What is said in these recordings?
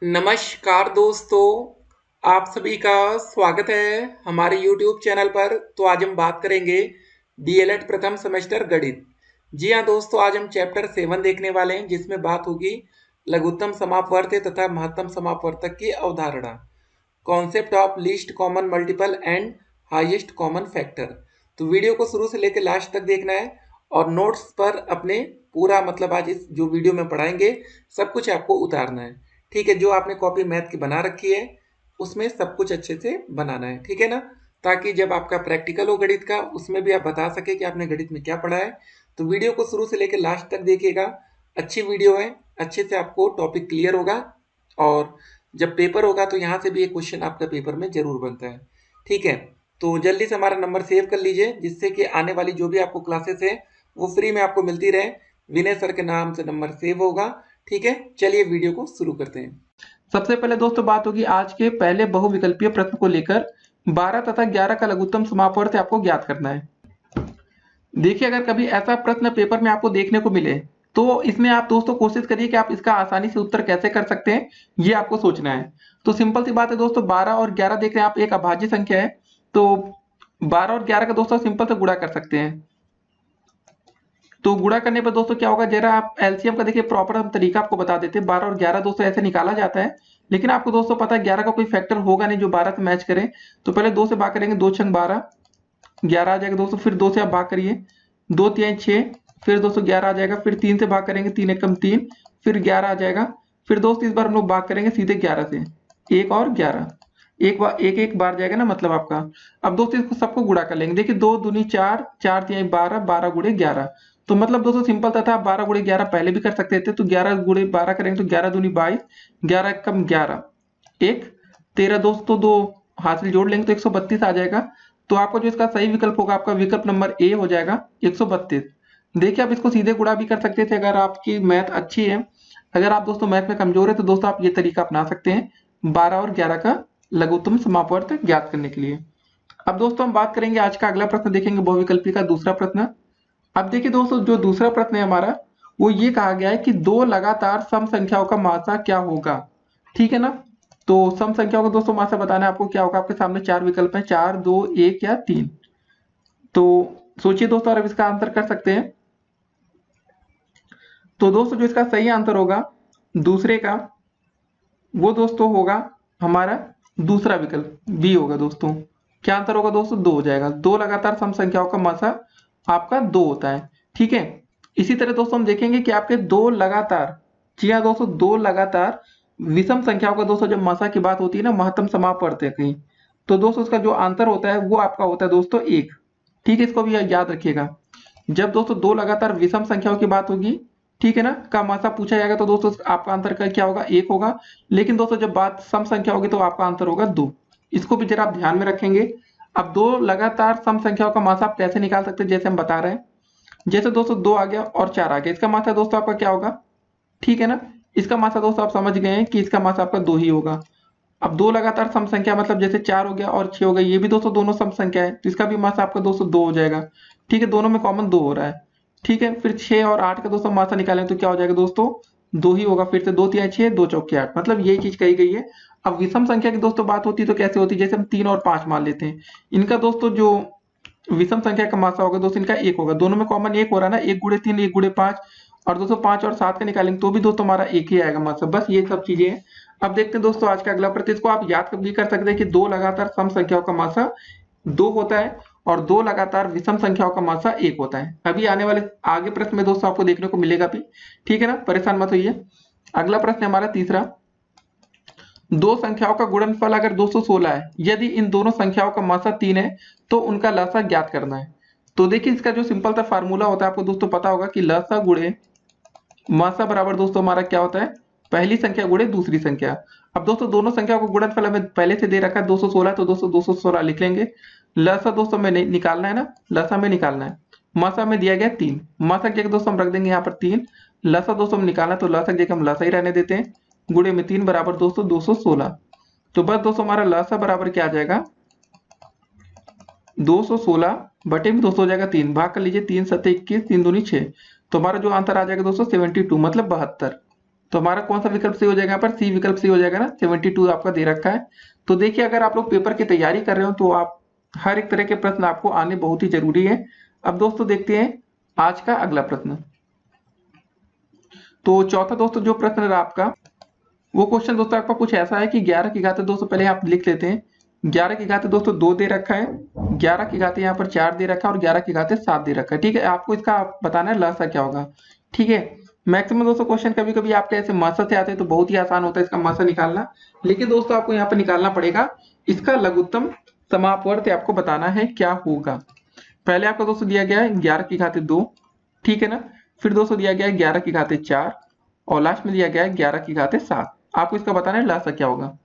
नमस्कार दोस्तों, आप सभी का स्वागत है हमारे YouTube चैनल पर। तो आज हम बात करेंगे डीएलएड प्रथम सेमेस्टर गणित। जी हाँ दोस्तों, आज हम चैप्टर 7 देखने वाले हैं, जिसमें बात होगी लघुत्तम समापवर्त्य तथा महत्तम समापवर्तक की अवधारणा, concept of least common multiple and highest common factor. तो वीडियो को शुरू से लेकर लास्ट तक देखना है और नोट्स पर अपने पूरा मतलब आज इस जो वीडियो में पढ़ाएंगे सब कुछ आपको उतारना है। ठीक है, जो आपने कॉपी मैथ की बना रखी है उसमें सब कुछ अच्छे से बनाना है, ठीक है ना, ताकि जब आपका प्रैक्टिकल हो गणित का उसमें भी आप बता सके कि आपने गणित में क्या पढ़ा है। तो वीडियो को शुरू से लेकर लास्ट तक देखिएगा, अच्छी वीडियो है, अच्छे से आपको टॉपिक क्लियर होगा और जब पेपर होगा तो यहाँ से भी एक क्वेश्चन आपका पेपर में जरूर बनता है। ठीक है, तो जल्दी से हमारा नंबर सेव कर लीजिए, जिससे कि आने वाली जो भी आपको क्लासेस है वो फ्री में आपको मिलती रहे। विनय सर के नाम से नंबर सेव होगा। ठीक है, चलिए वीडियो को शुरू करते हैं। सबसे पहले दोस्तों बात होगी आज के पहले बहुविकल्पीय प्रश्न को लेकर। 12 तथा 11 का लघुत्तम समापवर्त्य आपको ज्ञात करना है। देखिए, अगर कभी ऐसा प्रश्न पेपर में आपको देखने को मिले तो इसमें आप दोस्तों कोशिश करिए कि आप इसका आसानी से उत्तर कैसे कर सकते हैं, ये आपको सोचना है। तो सिंपल सी बात है दोस्तों, 12 और 11 देख रहे हैं आप, एक अभाज्य संख्या है। तो 12 और 11 का दोस्तों सिंपल से गुणा कर सकते हैं। तो गुणा करने पर दोस्तों क्या होगा, जरा आप एलसीएम का देखिए, प्रॉपर हम तरीका आपको बता देते हैं। 12 और 11 दोस्तों ऐसे निकाला जाता है, लेकिन आपको दोस्तों पता है 11 का कोई फैक्टर होगा नहीं जो 12 से मैच करे। तो पहले 2 से भाग करेंगे, 2 छंग 12, 11 आ जाएगा दोस्तों। फिर 2 से आप भाग करिए, 2 तिहाई 6, फिर दोस्तों 11 आ जाएगा। फिर 3 से भाग करेंगे, 3 एकम 3, फिर 11 आ जाएगा। फिर दोस्तों इस बार हम लोग भाग करेंगे सीधे 11 से, 1 और 11, एक बार एक एक बार जाएगा ना मतलब आपका। अब दोस्तों इसको सबको गुणा कर लेंगे। देखिए 2 दूनी 4, 4 तिहाई 12, 12 गुणे 11। तो मतलब दोस्तों सिंपल था 12 गुणे 11 पहले भी कर सकते थे। तो 11 गुणे 12 करेंगे तो 11 दूनी 22, 11 कम 11, 1, 13 दोस्तों 2 हासिल जोड़ लेंगे तो 132 आ जाएगा। तो आपको जो इसका सही विकल्प होगा, आपका विकल्प नंबर ए हो जाएगा 132। देखिए आप इसको सीधे गुणा भी कर सकते थे अगर आपकी मैथ अच्छी है। अगर आप दोस्तों मैथ में कमजोर है तो दोस्तों आप ये तरीका अपना सकते हैं 12 और 11 का लघुत्तम समापवर्त्य ज्ञात करने के लिए। अब दोस्तों हम बात करेंगे आज का अगला प्रश्न, देखेंगे बहुविकल्पी का दूसरा प्रश्न। अब देखिए दोस्तों, जो दूसरा प्रश्न है हमारा, वो ये कहा गया है कि दो लगातार सम संख्याओं का मासा क्या होगा। ठीक है ना। तो सम संख्याओं का दोस्तों मासा बताना है आपको क्या होगा। आपके सामने चार विकल्प हैं, 4, 2, 1 या 3। तो सोचिए दोस्तों, और अब इसका आंसर कर सकते हैं। तो दोस्तों जो इसका सही आंसर होगा दूसरे का, वो दोस्तों होगा हमारा दूसरा विकल्प बी होगा दोस्तों। क्या आंसर होगा दोस्तों, 2 हो जाएगा। दो लगातार सम संख्याओं का मासा आपका 2 होता है। ठीक है। इसी तरह दोस्तों हम देखेंगे कि आपके दो लगातार, जी हाँ दोस्तों, दो लगातार विषम संख्याओं का दोस्तों जब मासा की बात होती है ना, महत्तम समापवर्त्य की, तो दोस्तों उसका जो आंसर होता है वो आपका होता है दोस्तों 1। ठीक है, इसको भी याद रखिएगा। जब दोस्तों दो लगातार विषम संख्याओं की बात होगी, ठीक है ना, का मासा पूछा जाएगा तो दोस्तों आपका आंसर का क्या होगा, 1 होगा। लेकिन दोस्तों जब बात सम संख्या होगी तो आपका आंसर होगा 2। इसको भी जरा आप ध्यान में रखेंगे। अब दो लगातार सम संख्याओं का मासा आप कैसे निकाल सकते हैं, जैसे हम बता रहे हैं। जैसे दोस्तों 2 आ गया और 4 आ गया, इसका मासा दोस्तों आपका क्या होगा, ठीक है ना। इसका मासा दोस्तों आप समझ गए हैं कि इसका मासा आपका 2 ही होगा। अब दो लगातार सम संख्या मतलब जैसे 4 हो गया और 6 हो गया, ये भी दोस्तों दोनों सम संख्या है, तो इसका भी मासा आपका दोस्तों 2 हो जाएगा। ठीक है, दोनों में कॉमन 2 हो रहा है। ठीक है, फिर 6 और 8 का दोस्तों मासा निकालें तो क्या हो जाएगा दोस्तों, 2 ही होगा। फिर से 2 तिहाई 6, 2 चौके 8, मतलब यही चीज कही गई है। अब विषम संख्या की दोस्तों बात होती है तो कैसे होती है, जैसे हम 3 और 5 मान लेते हैं। इनका दोस्तों जो विषम संख्या का मासा होगा दोस्तों इनका 1 होगा। दोनों में कॉमन 1 हो रहा है ना, 1 गुणे 3, 1 गुणे 5, और दोस्तों 5 और 7 का निकालेंगे तो भी दोस्तों हमारा 1 ही आएगा मासा। बस ये सब चीजें हैं। अब देखते हैं दोस्तों आज का अगला प्रश्न। इसको आप याद भी कर सकते हैं कि दो लगातार सम संख्याओं का मासा 2 होता है और दो लगातार विषम संख्याओं का मासा 1 होता है। अभी आने वाले आगे प्रश्न में दोस्तों आपको देखने को मिलेगा भी। ठीक है ना, परेशान मत होइए। अगला प्रश्न है हमारा तीसरा। दो संख्याओं का गुणनफल अगर 216 है, यदि इन दोनों संख्याओं का मासा 3 है तो उनका लसा ज्ञात करना है। तो देखिए इसका जो सिंपल सा फार्मूला होता है आपको दोस्तों पता होगा कि लसा गुणे मासा बराबर दोस्तों हमारा क्या होता है, पहली संख्या गुणे दूसरी संख्या। अब दोस्तों दोनों संख्याओं का गुणनफल हमें पहले से दे रखा है 216, तो दोस्तों 216 लिख लेंगे। लसा दोस्तों में निकालना है ना, लसा में निकालना है। मासा में दिया गया 3, मासा की जगह दोस्तों हम रख देंगे यहाँ पर 3। लसा दोस्तों में निकालना है तो लसा की जगह हम लसा ही रहने देते हैं। गुणे में 3 बराबर दोस्तों 216। तो बस दोस्तों हमारा लसा बराबर क्या आ जाएगा, 216 बटे में दोस्तों हो जाएगा 3, भाग कर लीजिए, 3 सत्ते 21, 3 दूनी 6। तो हमारा जो आंसर आ जाएगा दोस्तों 72, मतलब 72। तो हमारा कौन सा विकल्प सही हो जाएगा? यहाँ पर सी विकल्प सही हो जाएगा ना, 72 आपका दे रखा है। तो देखिए अगर आप लोग पेपर की तैयारी कर रहे हो तो आप हर एक तरह के प्रश्न आपको आने बहुत ही जरूरी है। अब दोस्तों देखते हैं आज का अगला प्रश्न। तो चौथा दोस्तों जो प्रश्न रहा आपका, वो क्वेश्चन दोस्तों आपका कुछ ऐसा है कि 11 की घात दोस्तों पहले आप लिख लेते हैं। 11 की घात दोस्तों 2 दे रखा है, 11 की घात यहाँ पर 4 दे रखा है और 11 की घात 7 दे रखा है। ठीक है, आपको इसका बताना है लसा क्या होगा। ठीक है, मैक्सिमम दोस्तों क्वेश्चन कभी कभी आपके ऐसे मासा से आते हैं तो बहुत ही आसान होता है इसका मासा निकालना, लेकिन दोस्तों आपको यहाँ पर निकालना पड़ेगा इसका लघुत्तम समापवर्त आपको बताना है क्या होगा। पहले आपको दोस्तों दिया गया है 11 की घात 2, ठीक है ना, फिर दोस्तों दिया गया है 11 की घात 4 और लास्ट में दिया गया है 11 की घात 7। आपको इसका बताना है लासा क्या होगा।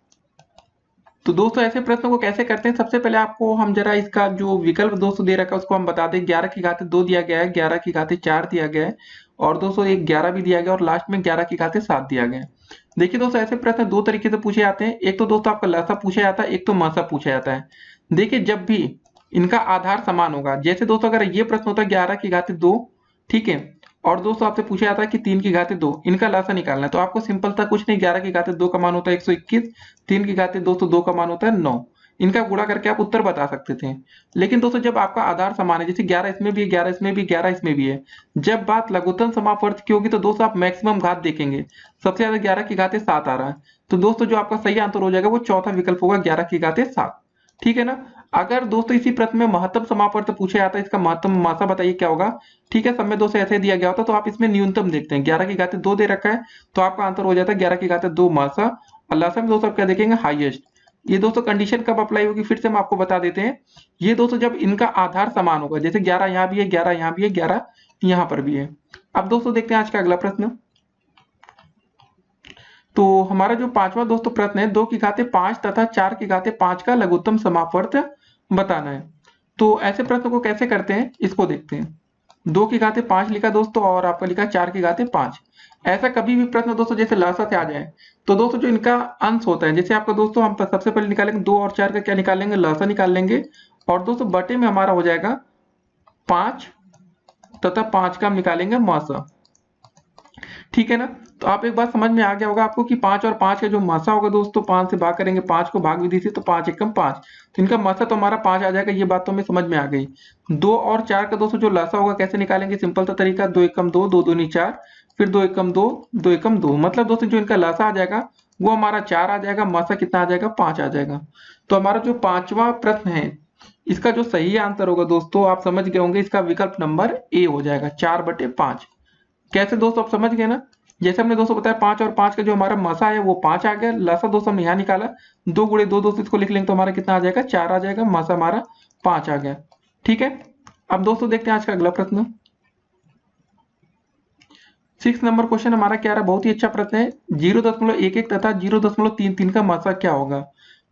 तो दोस्तों ऐसे प्रश्नों को कैसे करते हैं, सबसे पहले आपको हम जरा इसका जो विकल्प दोस्तों दे रखा है उसको हम बता दें। 11 की घात 2 दिया गया है, 11 की घात 4 दिया गया है और दोस्तों एक 11 भी दिया गया और लास्ट में 11 की घात 7 दिया गया है। देखिए दोस्तों ऐसे प्रश्न दो तरीके से पूछे जाते हैं, एक तो दोस्तों आपका लासा पूछा जाता है, एक तो मासा पूछा जाता है। देखिए जब भी इनका आधार समान होगा, जैसे दोस्तों अगर ये प्रश्न होता है 11 की घात 2, ठीक है, और दोस्तों आपसे पूछा जाता है कि 3 की घात 2, इनका लासा निकालना है, तो आपको सिंपल था कुछ नहीं, 11 की घात 2 का मान होता है 121, 3 की घात 202 का मान होता है 9, इनका गुणा करके आप उत्तर बता सकते थे। लेकिन दोस्तों जब आपका आधार समान है, जैसे 11 इसमें भी है, 11 इसमें भी, 11 इसमें भी है, जब बात लघुत्तम समापवर्त की होगी तो दोस्तों आप मैक्सिमम घात देखेंगे, सबसे ज्यादा 11 की घात 7 आ रहा है, तो दोस्तों जो आपका सही आंसर हो जाएगा वो चौथा विकल्प होगा 11 की घात 7। ठीक है ना। अगर दोस्तों इसी प्रश्न में महत्तम समापवर्त पूछा जाता है, इसका महत्तम मासा बताइए क्या होगा। ठीक है, सब में 2 से ऐसे दिया गया होता तो आप इसमें न्यूनतम देखते हैं, 11 की घात 2 दे रखा है तो आपका आंसर हो जाता है 11 की घात 2 मासा। और लासा में दोस्तों आप क्या देखेंगे, हाईएस्ट। ये दोस्तों कंडीशन कब अप्लाई होगी फिर से हम आपको बता देते हैं, ये दोस्तों जब इनका आधार समान होगा, जैसे 11 यहाँ भी है, 11 यहाँ भी है, 11 यहाँ पर भी है। अब दोस्तों देखते हैं आज का अगला प्रश्न। तो हमारा जो पांचवा दोस्तों प्रश्न है, 2 की घाते 5 तथा 4 की घाते 5 का लघुत्तम समापवर्त बताना है। तो ऐसे प्रश्न को कैसे करते हैं इसको देखते हैं। 2 की घाते 5 लिखा दोस्तों और आपका लिखा 4 की घाते 5। ऐसा कभी भी प्रश्न दोस्तों जैसे लासा से आ जाए तो दोस्तों जो इनका अंश होता है, जैसे आपका दोस्तों हम सबसे पहले निकालेंगे 2 और 4 का क्या निकालेंगे, लासा निकाल लेंगे और दोस्तों बटे में हमारा हो जाएगा 5 तथा 5 का हम निकालेंगे मासा। ठीक है ना। तो आप एक बात समझ में आ गया होगा आपको कि 5 और 5 का जो मासा होगा दोस्तों, 5 से भाग करेंगे, 5 को भाग विधि से, तो 5 एकम 5, तो इनका मासा तो हमारा 5 आ जाएगा। ये बात तो हमें समझ में आ गई। 2 और 4 का दोस्तों जो लासा होगा कैसे निकालेंगे, सिंपल सा तरीका, 2 एकम 2, 2 दूनी 4, फिर 2 एकम 2, 2 एकम 2, मतलब दोस्तों जो इनका लासा आ जाएगा वो हमारा 4 आ जाएगा, मासा कितना आ जाएगा, 5 आ जाएगा। तो हमारा जो पांचवा प्रश्न है इसका जो सही आंसर होगा दोस्तों, आप समझ गए होंगे, इसका विकल्प नंबर ए हो जाएगा, 4/5। कैसे दोस्तों आप समझ गए ना। जैसे हमने दोस्तों बताया 5 और 5 का जो हमारा मासा है वो 5 आ गया, लासा दोस्तों हमने यहाँ निकाला, 2 गुणे 2 दोस्तों इसको लिख लेंगे तो हमारा कितना आ जाएगा, 4 आ जाएगा, मासा हमारा 5 आ गया। ठीक है। अब दोस्तों देखते हैं आज का अगला प्रश्न। 6 नंबर क्वेश्चन हमारा क्या रहा, बहुत ही अच्छा प्रश्न है। 0.11 तथा 0.33 का मासा क्या होगा।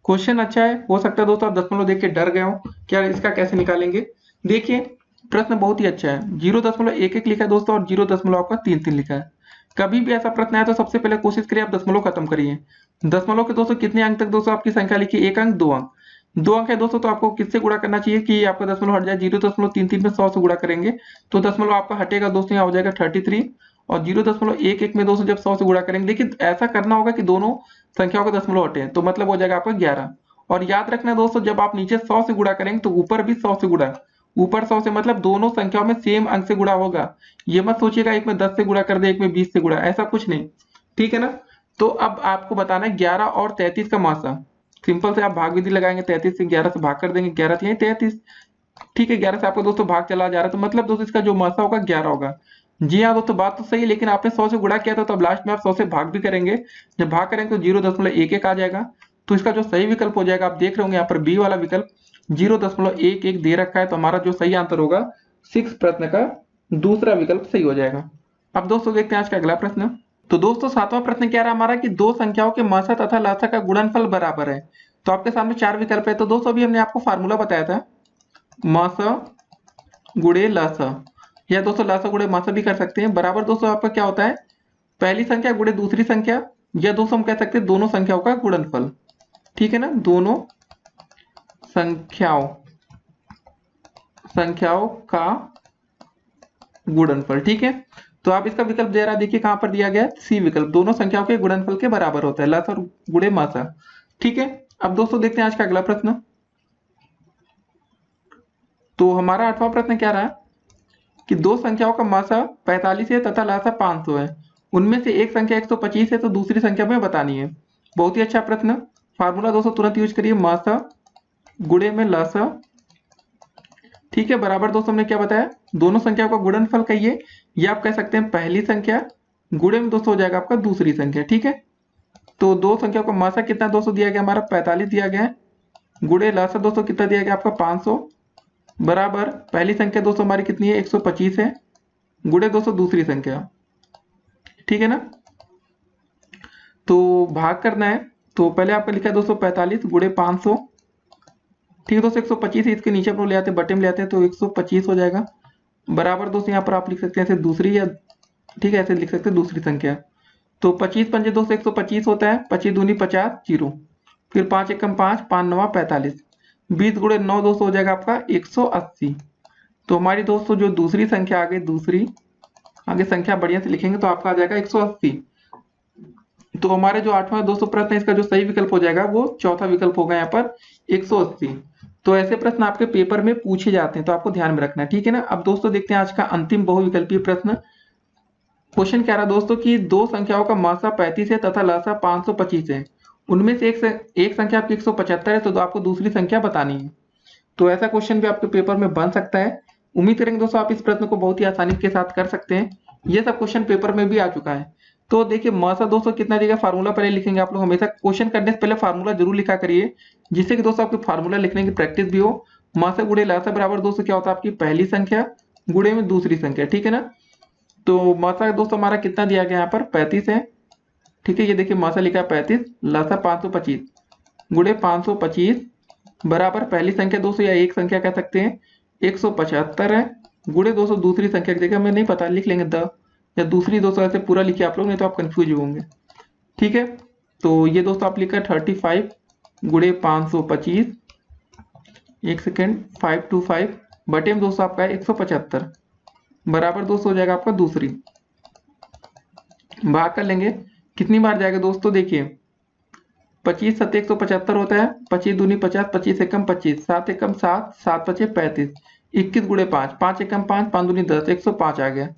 क्वेश्चन अच्छा है, हो सकता है दोस्तों आप दशमलव देख के डर गए हो, क्या इसका कैसे निकालेंगे। देखिए प्रश्न बहुत ही अच्छा है, 0.11 लिखा है दोस्तों और 0.33 लिखा है। कभी भी ऐसा प्रश्न आए तो सबसे पहले कोशिश करिए आप दशमलव खत्म करिए। दशमलव के दोस्तों कितने अंक तक दोस्तों आपकी संख्या लिखिए, 1 अंक, 2 अंक, 2 अंक है दोस्तों, तो आपको किससे गुणा करना चाहिए कि आपका दशमलव हट जाए, 0.33 में 100 से गुणा करेंगे तो दशमलव आपका हटेगा दोस्तों, यहाँ हो जाएगा 33, और 0.11 में दोस्तों जब 100 से गुणा करेंगे, लेकिन ऐसा करना होगा कि दोनों संख्याओं का दशमलव हटे, तो मतलब हो जाएगा आपका 11। और याद रखना दोस्तों जब आप नीचे 100 से गुणा करेंगे तो ऊपर भी 100 से गुणा, ऊपर 100 से मतलब दोनों संख्याओं में सेम अंक से गुणा होगा। ये मत सोचिएगा एक में 10 से गुणा कर दे, एक में 20 से गुणा, ऐसा कुछ नहीं। ठीक है ना। तो अब आपको बताना है 11 और 33 का मासा। सिंपल से आप भाग विधि लगाएंगे, 33 से 11 से भाग कर देंगे, 11 से 33। ठीक है, 11 से आपको दोस्तों भाग चला जा रहा है, तो मतलब दोस्तों इसका जो मासा होगा 11 होगा। जी हाँ दोस्तों, बात तो सही है, लेकिन आपने 100 से गुणा किया था तो अब लास्ट में आप 100 से भाग भी करेंगे, जब भाग करेंगे तो 0.11 आ जाएगा। तो इसका जो सही विकल्प हो जाएगा, आप देख रहे होंगे यहाँ पर बी वाला विकल्प 0.11 दे रखा है, तो हमारा जो सही आंसर होगा 6 प्रश्न का दूसरा विकल्प सही हो जाएगा। अब दोस्तों देखते हैं आज का अगला प्रश्न। तो दोस्तों 7वां प्रश्न क्या रहा हमारा कि दो संख्याओं के मासा तथा लासा का गुणनफल बराबर है। तो आपके सामने 4 विकल्प है। तो दोस्तों अभी हमने आपको फार्मूला बताया था, मासा गुणे लासा, या दोस्तों लासा गुणे मासा भी कर सकते हैं, बराबर दोस्तों आपका क्या होता है, पहली संख्या गुणे दूसरी संख्या, या दोस्तों हम कह सकते हैं दोनों संख्याओं का गुणनफल। ठीक है ना, दोनों संख्याओं का गुणनफल। ठीक है, तो आप इसका विकल्प दे रहा देखिए कहां पर दिया गया है, सी विकल्प, दोनों संख्याओं के गुणनफल के बराबर होता है, लस और गुणे मासा। ठीक है, अब दोस्तों देखते हैं आज का अगला प्रश्न। तो हमारा 8वां प्रश्न क्या रहा कि दो संख्याओं का मासा 45 है तथा लासा 500 है, उनमें से एक संख्या 125 है तो दूसरी संख्या में बतानी है। बहुत ही अच्छा प्रश्न। फार्मूला दोस्तों तुरंत यूज करिए, मासा गुणे में लासा। ठीक है, बराबर दोस्तों हमने क्या बताया, दोनों संख्याओं का गुणनफल कहिए, या आप कह सकते हैं पहली संख्या गुणे में दोस्तों हो जाएगा आपका दूसरी संख्या। ठीक है, तो दो संख्याओं का मासा कितना दोस्तों दिया गया हमारा 45 दिया गया है, गुणे लासा दोस्तों कितना दिया गया आपका 500, बराबर पहली संख्या दोस्तों हमारी कितनी है 125 है, गुणे दोस्तों दूसरी संख्या। ठीक है ना, तो भाग करना है, तो पहले आपका लिखा है दोस्तों 45 गुणे 500। ठीक है दोस्तों, 125 है, इसके नीचे पर ले आते हैं, बटे में ले आते हैं तो 125 हो जाएगा, बराबर दोस्तों यहाँ पर आप लिख सकते हैं ऐसे दूसरी, या ठीक है ऐसे लिख सकते हैं दूसरी संख्या। तो 25 पंजे दोस्तों 125 होता है, 25 दूनी 50 जीरो, फिर 5 एकम 5, 5 नवा 45, 20 गुणे 9 दोस्तों हो जाएगा आपका 180। तो हमारी दोस्तों जो दूसरी संख्या आगे, दूसरी आगे संख्या बढ़िया से लिखेंगे तो आपका आ जाएगा 180। तो हमारे जो 8वां दोस्तों प्रश्न है इसका जो सही विकल्प हो जाएगा वो चौथा विकल्प होगा यहाँ पर 180। तो ऐसे प्रश्न आपके पेपर में पूछे जाते हैं, तो आपको ध्यान में रखना है। ठीक है ना, अब दोस्तों देखते हैं आज का अंतिम बहुविकल्पीय प्रश्न। क्वेश्चन क्या रहा दोस्तों कि दो संख्याओं का मासा 35 है तथा लासा 525 है, उनमें से एक संख्या आपकी 175 है, तो आपको दूसरी संख्या बतानी है। तो ऐसा क्वेश्चन भी आपके पेपर में बन सकता है। उम्मीद करेंगे दोस्तों आप इस प्रश्न को बहुत ही आसानी के साथ कर सकते हैं। ये सब क्वेश्चन पेपर में भी आ चुका है। तो देखिए मासा दोस्तों कितना देगा, फार्मूला पहले लिखेंगे। आप लोग हमेशा क्वेश्चन करने से पहले फार्मूला जरूर लिखा करिए, जिससे कि दोस्तों आपकी फार्मूला लिखने की प्रैक्टिस भी हो। मासा गुणे लासा बराबर दोस्तों क्या होता है, आपकी पहली संख्या गुणे में दूसरी संख्या। ठीक है ना, तो मासा दोस्तों हमारा कितना दिया गया यहाँ पर 35 है। ठीक है, ये देखिए मासा लिखा है 35, लासा 525 गुणे 525 बराबर पहली संख्या दोस्तों या एक संख्या कह सकते हैं 175 है, गुणे दोस्तों दूसरी संख्या की जगह हमें नहीं पता लिख लेंगे द, या दूसरी दोस्तों ऐसे पूरा लिखिए आप लोग, नहीं तो आप कंफ्यूज होंगे। ठीक है, तो ये दोस्तों आप लिखा 35 गुणे 525, एक सेकेंड 525 बटे में दोस्तों आपका 175 बराबर दोस्तों हो जाएगा आपका दूसरी। भाग कर लेंगे, कितनी बार जाएगा दोस्तों, देखिए 25 सत्ते 175 होता है, 25 दूनी 50, 25 एकम 25, 7 एकम 7, 7 पचे 35, 21 गुणे 5, 5 एकम 5, 5 दूनी 10, 105 आ गया।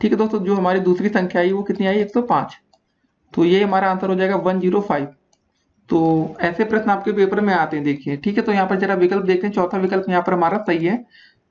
ठीक है दोस्तों, जो हमारी दूसरी संख्या आई वो कितनी आई 105, तो ये हमारा आंसर हो जाएगा 105। तो ऐसे प्रश्न आपके पेपर में आते हैं देखिए। ठीक है, तो यहाँ पर जरा विकल्प देखते हैं, चौथा विकल्प यहाँ पर हमारा सही है।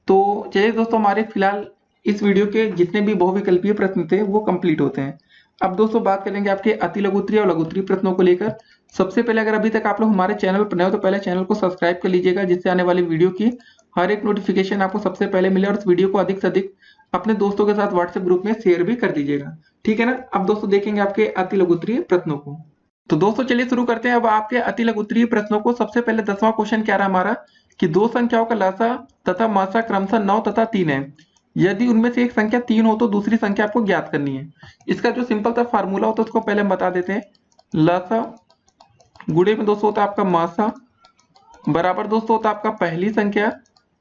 तो चलिए दोस्तों, हमारे फिलहाल इस वीडियो के जितने भी बहुविकल्पीय प्रश्न थे वो कंप्लीट होते हैं। अब दोस्तों बात करेंगे आपके अति लघुत्तरीय और लघुत्तरीय प्रश्नों को लेकर। सबसे पहले अगर अभी तक आप लोग हमारे चैनल पर नए हो तो पहले चैनल को सब्सक्राइब कर लीजिएगा, जिससे आने वाली वीडियो की हर एक नोटिफिकेशन आपको सबसे पहले मिले, और इस वीडियो को अधिक से अधिक अपने दोस्तों के साथ व्हाट्सएप ग्रुप में शेयर भी कर दीजिएगा। ठीक है ना, अब दोस्तों देखेंगे आपके अति लघुत्तरीय प्रश्नों को। तो दोस्तों चलिए शुरू करते हैं अब आपके अति लघुत्तरीय प्रश्नों को। सबसे पहले 10वां क्वेश्चन क्या रहा हमारा कि दो संख्याओं का लासा तथा मासा क्रमशः 9 तथा 3 है, यदि उनमें से एक संख्या 3 हो तो दूसरी संख्या आपको ज्ञात करनी है। इसका जो सिंपल सा फार्मूला होता है उसको पहले हम बता देते हैं। लासा गुणे में दोस्तों होता है आपका मासा बराबर दोस्तों होता है आपका पहली संख्या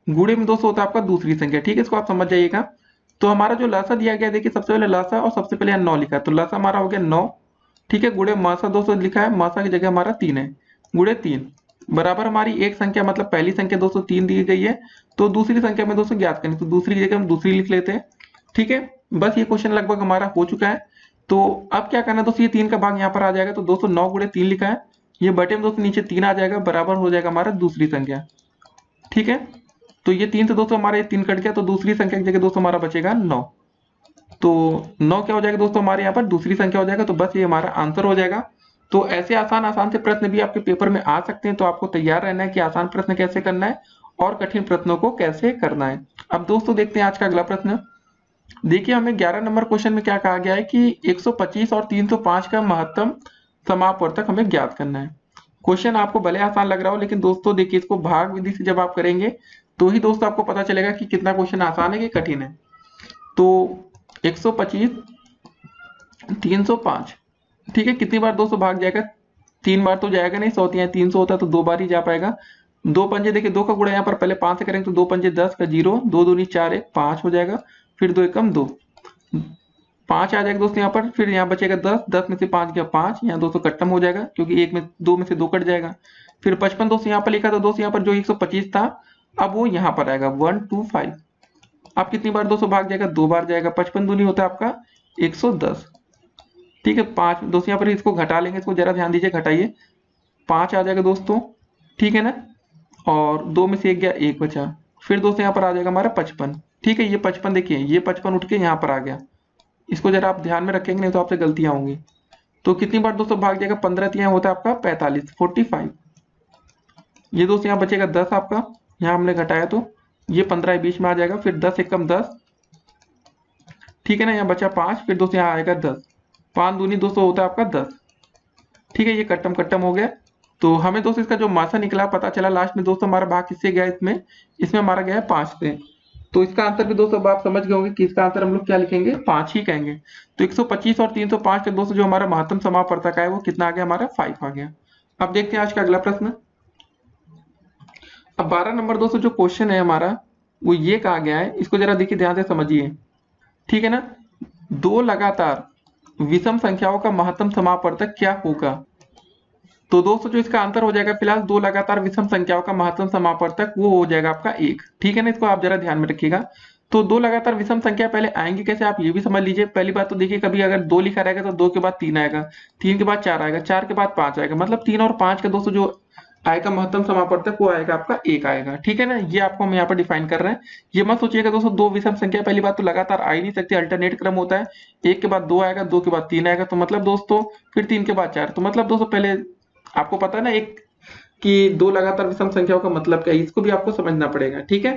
गुणे में दोस्तों होता है आपका दूसरी संख्या। ठीक है, इसको आप समझ जाइएगा। तो हमारा जो लासा दिया गया देखिए, सबसे पहले लासा और सबसे पहले 9 लिखा है, तो लासा हमारा हो गया 9। ठीक है, गुणे मासा दोस्तों लिखा है, मासा की जगह हमारा 3 है, गुणे 3 बराबर हमारी एक संख्या मतलब पहली संख्या दोस्तों 3 दी गई है, तो दूसरी संख्या में दोस्तों ज्ञात करनी, तो दूसरी की जगह हम दूसरी लिख लेते हैं। ठीक है, बस ये क्वेश्चन लगभग हमारा हो चुका है। तो अब क्या करना है दोस्तों, ये 3 का भाग यहाँ पर आ जाएगा, तो दोस्तों 9 गुणे 3 लिखा है, ये बटे में दोस्तों नीचे 3 आ जाएगा, बराबर हो जाएगा हमारा दूसरी संख्या। ठीक है, तो ये 3 से दोस्तों हमारा ये 3 कट गया, तो दूसरी संख्या की जगह दोस्तों हमारा बचेगा 9। तो 9 क्या हो जाएगा दोस्तों हमारे यहाँ पर दूसरी संख्या हो जाएगा, तो बस ये हमारा आंसर हो जाएगा। तो ऐसे आसान आसान से प्रश्न भी आपके पेपर में आ सकते हैं, तो आपको तैयार रहना है कि आसान प्रश्न कैसे करना है और कठिन प्रश्नों को कैसे करना है। अब दोस्तों देखते हैं आज का अगला प्रश्न। देखिए हमें 11 नंबर क्वेश्चन में क्या कहा गया है कि 125 और 305 का महत्तम समापवर्तक हमें ज्ञात करना है। क्वेश्चन आपको भले आसान लग रहा हो, लेकिन दोस्तों देखिए इसको भाग विधि से जब आप करेंगे तो ही दोस्तों आपको पता चलेगा कि कितना क्वेश्चन आसान है कि कठिन है। तो 125 305, ठीक है, कितनी बार दोस्तों भाग जाएगा, 3 बार तो जाएगा नहीं, 100 300 होता है तो 2 बार ही जा पाएगा। 2 पंजे देखिए 2 का गुणा यहाँ पर पहले 5 से करेंगे तो 2 पंजे 10 का 0, 2 दूनी 4 1 5 हो जाएगा, फिर 2 एकम 2, 5 आ जाएगा दोस्तों यहाँ पर। फिर यहाँ बचेगा 10, 10 में से 5 गया 5, यहाँ दोस्तों खत्म हो जाएगा क्योंकि एक में 2 में से 2 कट जाएगा। फिर 55 दोस्तों यहाँ पर लिखा था दोस्तों, यहाँ पर जो 125 था अब वो यहाँ पर आएगा 125। आप कितनी बार दोस्तों भाग जाएगा, 2 बार जाएगा। 55 दूनी होता है आपका 110। ठीक है, 5 दोस्तों यहाँ पर इसको घटा लेंगे, इसको जरा ध्यान दीजिए, घटाइए। 5 आ जाएगा दोस्तों, ठीक है ना, और 2 में से 1 गया, 1 बचा। फिर दोस्तों यहाँ पर आ जाएगा हमारा 55। ठीक है, ये 55 देखिए, ये 55 उठ के यहाँ पर आ गया। इसको जरा आप ध्यान में रखेंगे नहीं तो आपसे गलतियां होंगी। तो कितनी बार दोस्तों भाग जाएगा, 15 तिया होता है आपका 45, 45। ये दोस्तों यहाँ बचेगा 10 आपका, यहाँ हमने घटाया तो ये 15 बीच में आ जाएगा। फिर 10 एकम 10, ठीक है ना, यहाँ बचा 5। फिर दोस्तों यहाँ आएगा 10, 5 दूनी दोस्तों होता है आपका 10। ठीक है, ये कट्टम कट्टम हो गया। तो हमें दोस्तों इसका जो मासा निकला पता चला लास्ट में दोस्तों हमारा भाग किससे गया, इसमें इसमें हमारा गया है 5 से। तो इसका आंसर भी दोस्तों अब आप समझ गए होंगे कि इसका आंसर हम लोग क्या लिखेंगे, 5 ही कहेंगे। तो 125 और 305 का दोस्तों जो हमारा महत्तम समापवर्तक है वो कितना आ गया हमारा, 5 आ गया। अब देखते हैं आज का अगला प्रश्न। अब 12 नंबर दोस्तों जो क्वेश्चन है हमारा वो ये कहा गया है, इसको जरा देखिए ध्यान से समझिए। ठीक है ना, 2 लगातार विषम संख्याओं का महत्तम समापवर्तक क्या होगा। तो दोस्तों जो इसका आंसर हो जाएगा फिलहाल 2 लगातार विषम संख्याओं का महत्तम समापवर्तक वो हो जाएगा आपका 1। ठीक है ना, इसको आप जरा ध्यान में रखिएगा। तो 2 लगातार विषम संख्या पहले आएंगी कैसे, आप ये भी समझ लीजिए। पहली बात तो देखिए, कभी अगर 2 लिखा रहेगा तो 2 के बाद 3 आएगा, 3 के बाद 4 आएगा, 4 के बाद 5 आएगा, मतलब 3 और 5 का दोस्तों जो आएगा महत्तम समापवर्तक वो आएगा आपका 1 आएगा। ठीक है ना, ये आपको हम यहाँ पर डिफाइन कर रहे हैं। ये मत सोचिएगा दोस्तों 2 विषम संख्या पहली बात तो लगातार आ ही नहीं सकती, अल्टरनेट क्रम होता है। 1 के बाद 2 आएगा, 2 के बाद 3 आएगा, तो मतलब दोस्तों फिर 3 के बाद 4, तो मतलब दोस्तों पहले आपको पता है ना एक कि 2 लगातार विषम संख्याओं का मतलब क्या है, इसको भी आपको समझना पड़ेगा। ठीक है,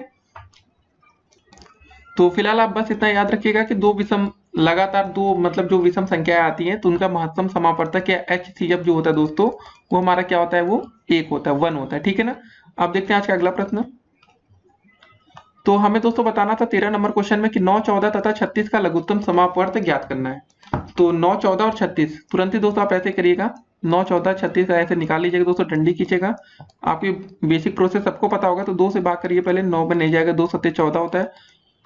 तो फिलहाल आप बस इतना याद रखिएगा कि 2 विषम लगातार 2 मतलब जो विषम संख्याएं आती हैं तो उनका महत्तम समापवर्तक या HCF जो होता है दोस्तों वो हमारा क्या होता है, वो 1 होता है, 1 होता है। ठीक है ना, अब देखते हैं आज का अगला प्रश्न। तो हमें दोस्तों बताना था 13 नंबर क्वेश्चन में कि 9, 14 तथा 36 का लघुत्तम समापवर्तक ज्ञात करना है। तो 9, 14 और 36 तुरंत ही दोस्तों आप ऐसे करिएगा, 9, 14, 36 ऐसे निकाल लीजिएगा दोस्तों, डंडी खींचेगा। आपकी बेसिक प्रोसेस सबको पता होगा, तो 2 से भाग करिए पहले, 9 में नहीं जाएगा, 2 सत्ते 14 होता है,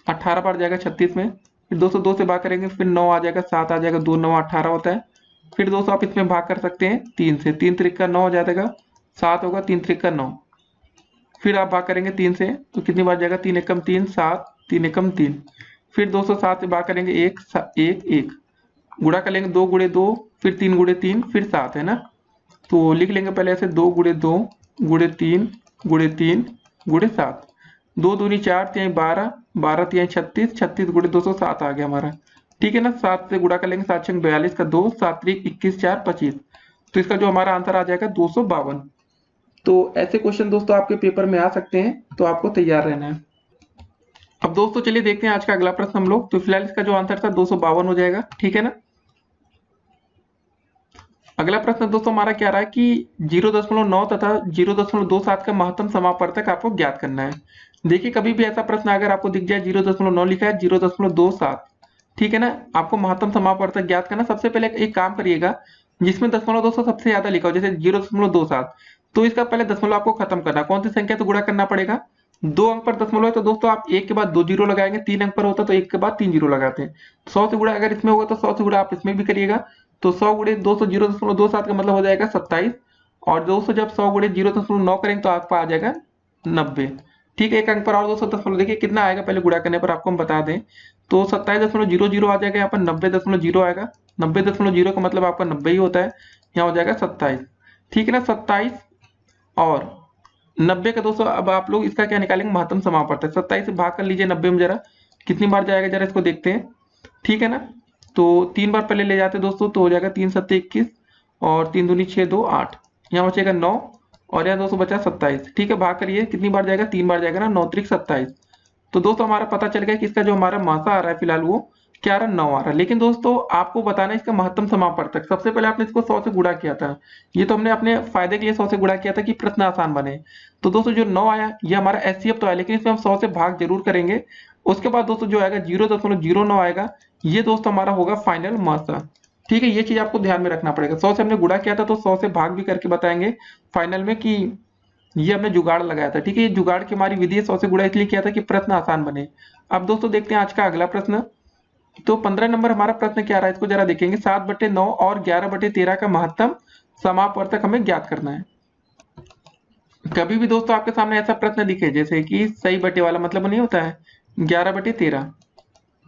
18 बार जाएगा 36 में। फिर दोस्तों 2 से भाग करेंगे, फिर 9 आ जाएगा, 7 आ जाएगा, 2 9 18 होता है। फिर दोस्तों आप इसमें भाग कर सकते हैं 3 से, 3 त्रिक का 9 हो जाएगा, 7 होगा, 3 त्रिक का 9। फिर आप भाग करेंगे 3 से तो कितनी बार जाएगा, 3 एकम 3, 7, 3 एकम 3। फिर दोस्तों 7 से भाग करेंगे 1 1 1, गुणा कर लेंगे 2 गुणे 2, फिर 3 गुणे 3, फिर 7 है ना। तो लिख लेंगे पहले ऐसे 2 गुणे 2 गुणे 3 गुणे 3 गुणे 7, 2 दूनी 4, 3 12, 12 3 36, 36 गुणे 200 7 आ गया हमारा। ठीक है ना, 7 से गुणा कर लेंगे, 7 6 42 का 2, 7 3 21 4 25। तो इसका जो हमारा आंसर आ जाएगा 252। तो ऐसे क्वेश्चन दोस्तों आपके पेपर में आ सकते हैं, तो आपको तैयार रहना है। अब दोस्तों चलिए देखते हैं आज का अगला प्रश्न हम लोग। तो फिलहाल इसका जो आंसर था 252 हो जाएगा। ठीक है ना, अगला प्रश्न दोस्तों हमारा क्या रहा है कि 0.9 तथा 0.27 का महत्तम समापवर्तक आपको ज्ञात करना है। देखिए कभी भी ऐसा प्रश्न अगर आपको दिख जाए 0.9 लिखा है, 0.27, ठीक है ना, आपको महत्तम समापवर्तक ज्ञात करना। सबसे पहले एक काम करिएगा, जिसमें 0.2 सबसे ज्यादा लिखा हो, जैसे 0.27, तो इसका पहले दशमलव आपको खत्म करना, कौन सी संख्या तो गुणा करना पड़ेगा। 2 अंक पर दशमलव है तो दोस्तों आप 1 के बाद 2 जीरो लगाएंगे, 3 अंक पर होता तो 1 के बाद 3 जीरो लगाते हैं। 100 से गुणा अगर इसमें होगा तो 100 से गुणा आप इसमें भी करिएगा, तो 100 गुणे 200 0.27 का मतलब हो जाएगा 27। और दोस्तों जब 100 गुणे 0.9 करेंगे तो आपका आ जाएगा 90। ठीक है, 1 अंक पर और दोस्तों दशमलव देखिए कितना आएगा, पहले गुणा करने पर आपको हम बता दें तो 27.00 आ जाएगा, यहाँ पर 90.0 आएगा। 90.0 का मतलब आपका 90 ही होता है, यहाँ हो जाएगा 27। ठीक है ना, 27 और 90 का दोस्तों अब आप लोग इसका क्या निकालेंगे, महत्तम समापवर्तक। 27 से भाग कर लीजिए 90 में, जरा कितनी बार जाएगा जरा इसको देखते हैं। ठीक है ना, तो 3 बार पहले ले जाते दोस्तों तो हो जाएगा 3 सत्ते 21 और 3 दूनी 6 2 8, यहाँ बचेगा 9 और यहाँ दोस्तों बचा 27। ठीक है, भाग करिए कितनी बार जाएगा, 3 बार जाएगा ना, 9 त्रिक 27। तो दोस्तों हमारा पता चल गया कि इसका जो हमारा मासा आ रहा है फिलहाल वो क्या आ रहा है, 9 आ रहा है। लेकिन दोस्तों आपको बताना है इसका महत्तम समापवर्तक। सबसे पहले आपने इसको 100 से गुणा किया था, ये तो हमने अपने फायदे के लिए 100 से गुणा किया था कि प्रश्न आसान बने। तो दोस्तों जो 9 आया ये हमारा HCF तो आया, लेकिन इसमें हम 100 से भाग जरूर करेंगे। उसके बाद दोस्तों जो आएगा 0.09 आएगा, ये दोस्तों हमारा होगा फाइनल मासा। ठीक है, ये चीज आपको ध्यान में रखना पड़ेगा। 100 से हमने गुणा किया था तो 100 से भाग भी करके बताएंगे फाइनल में कि ये हमने जुगाड़ लगाया था। ठीक है, ये जुगाड़ की हमारी विधि है, 100 से गुणा इसलिए किया था कि प्रश्न आसान बने। अब दोस्तों देखते हैं आज का अगला प्रश्न। तो 15 नंबर हमारा प्रश्न क्या रहा है, इसको जरा देखेंगे। 7/9 और 11/13 का महत्तम समापवर्तक हमें ज्ञात करना है। कभी भी दोस्तों आपके सामने ऐसा प्रश्न दिखे जैसे कि सही बटे वाला, मतलब नहीं होता है 11/13,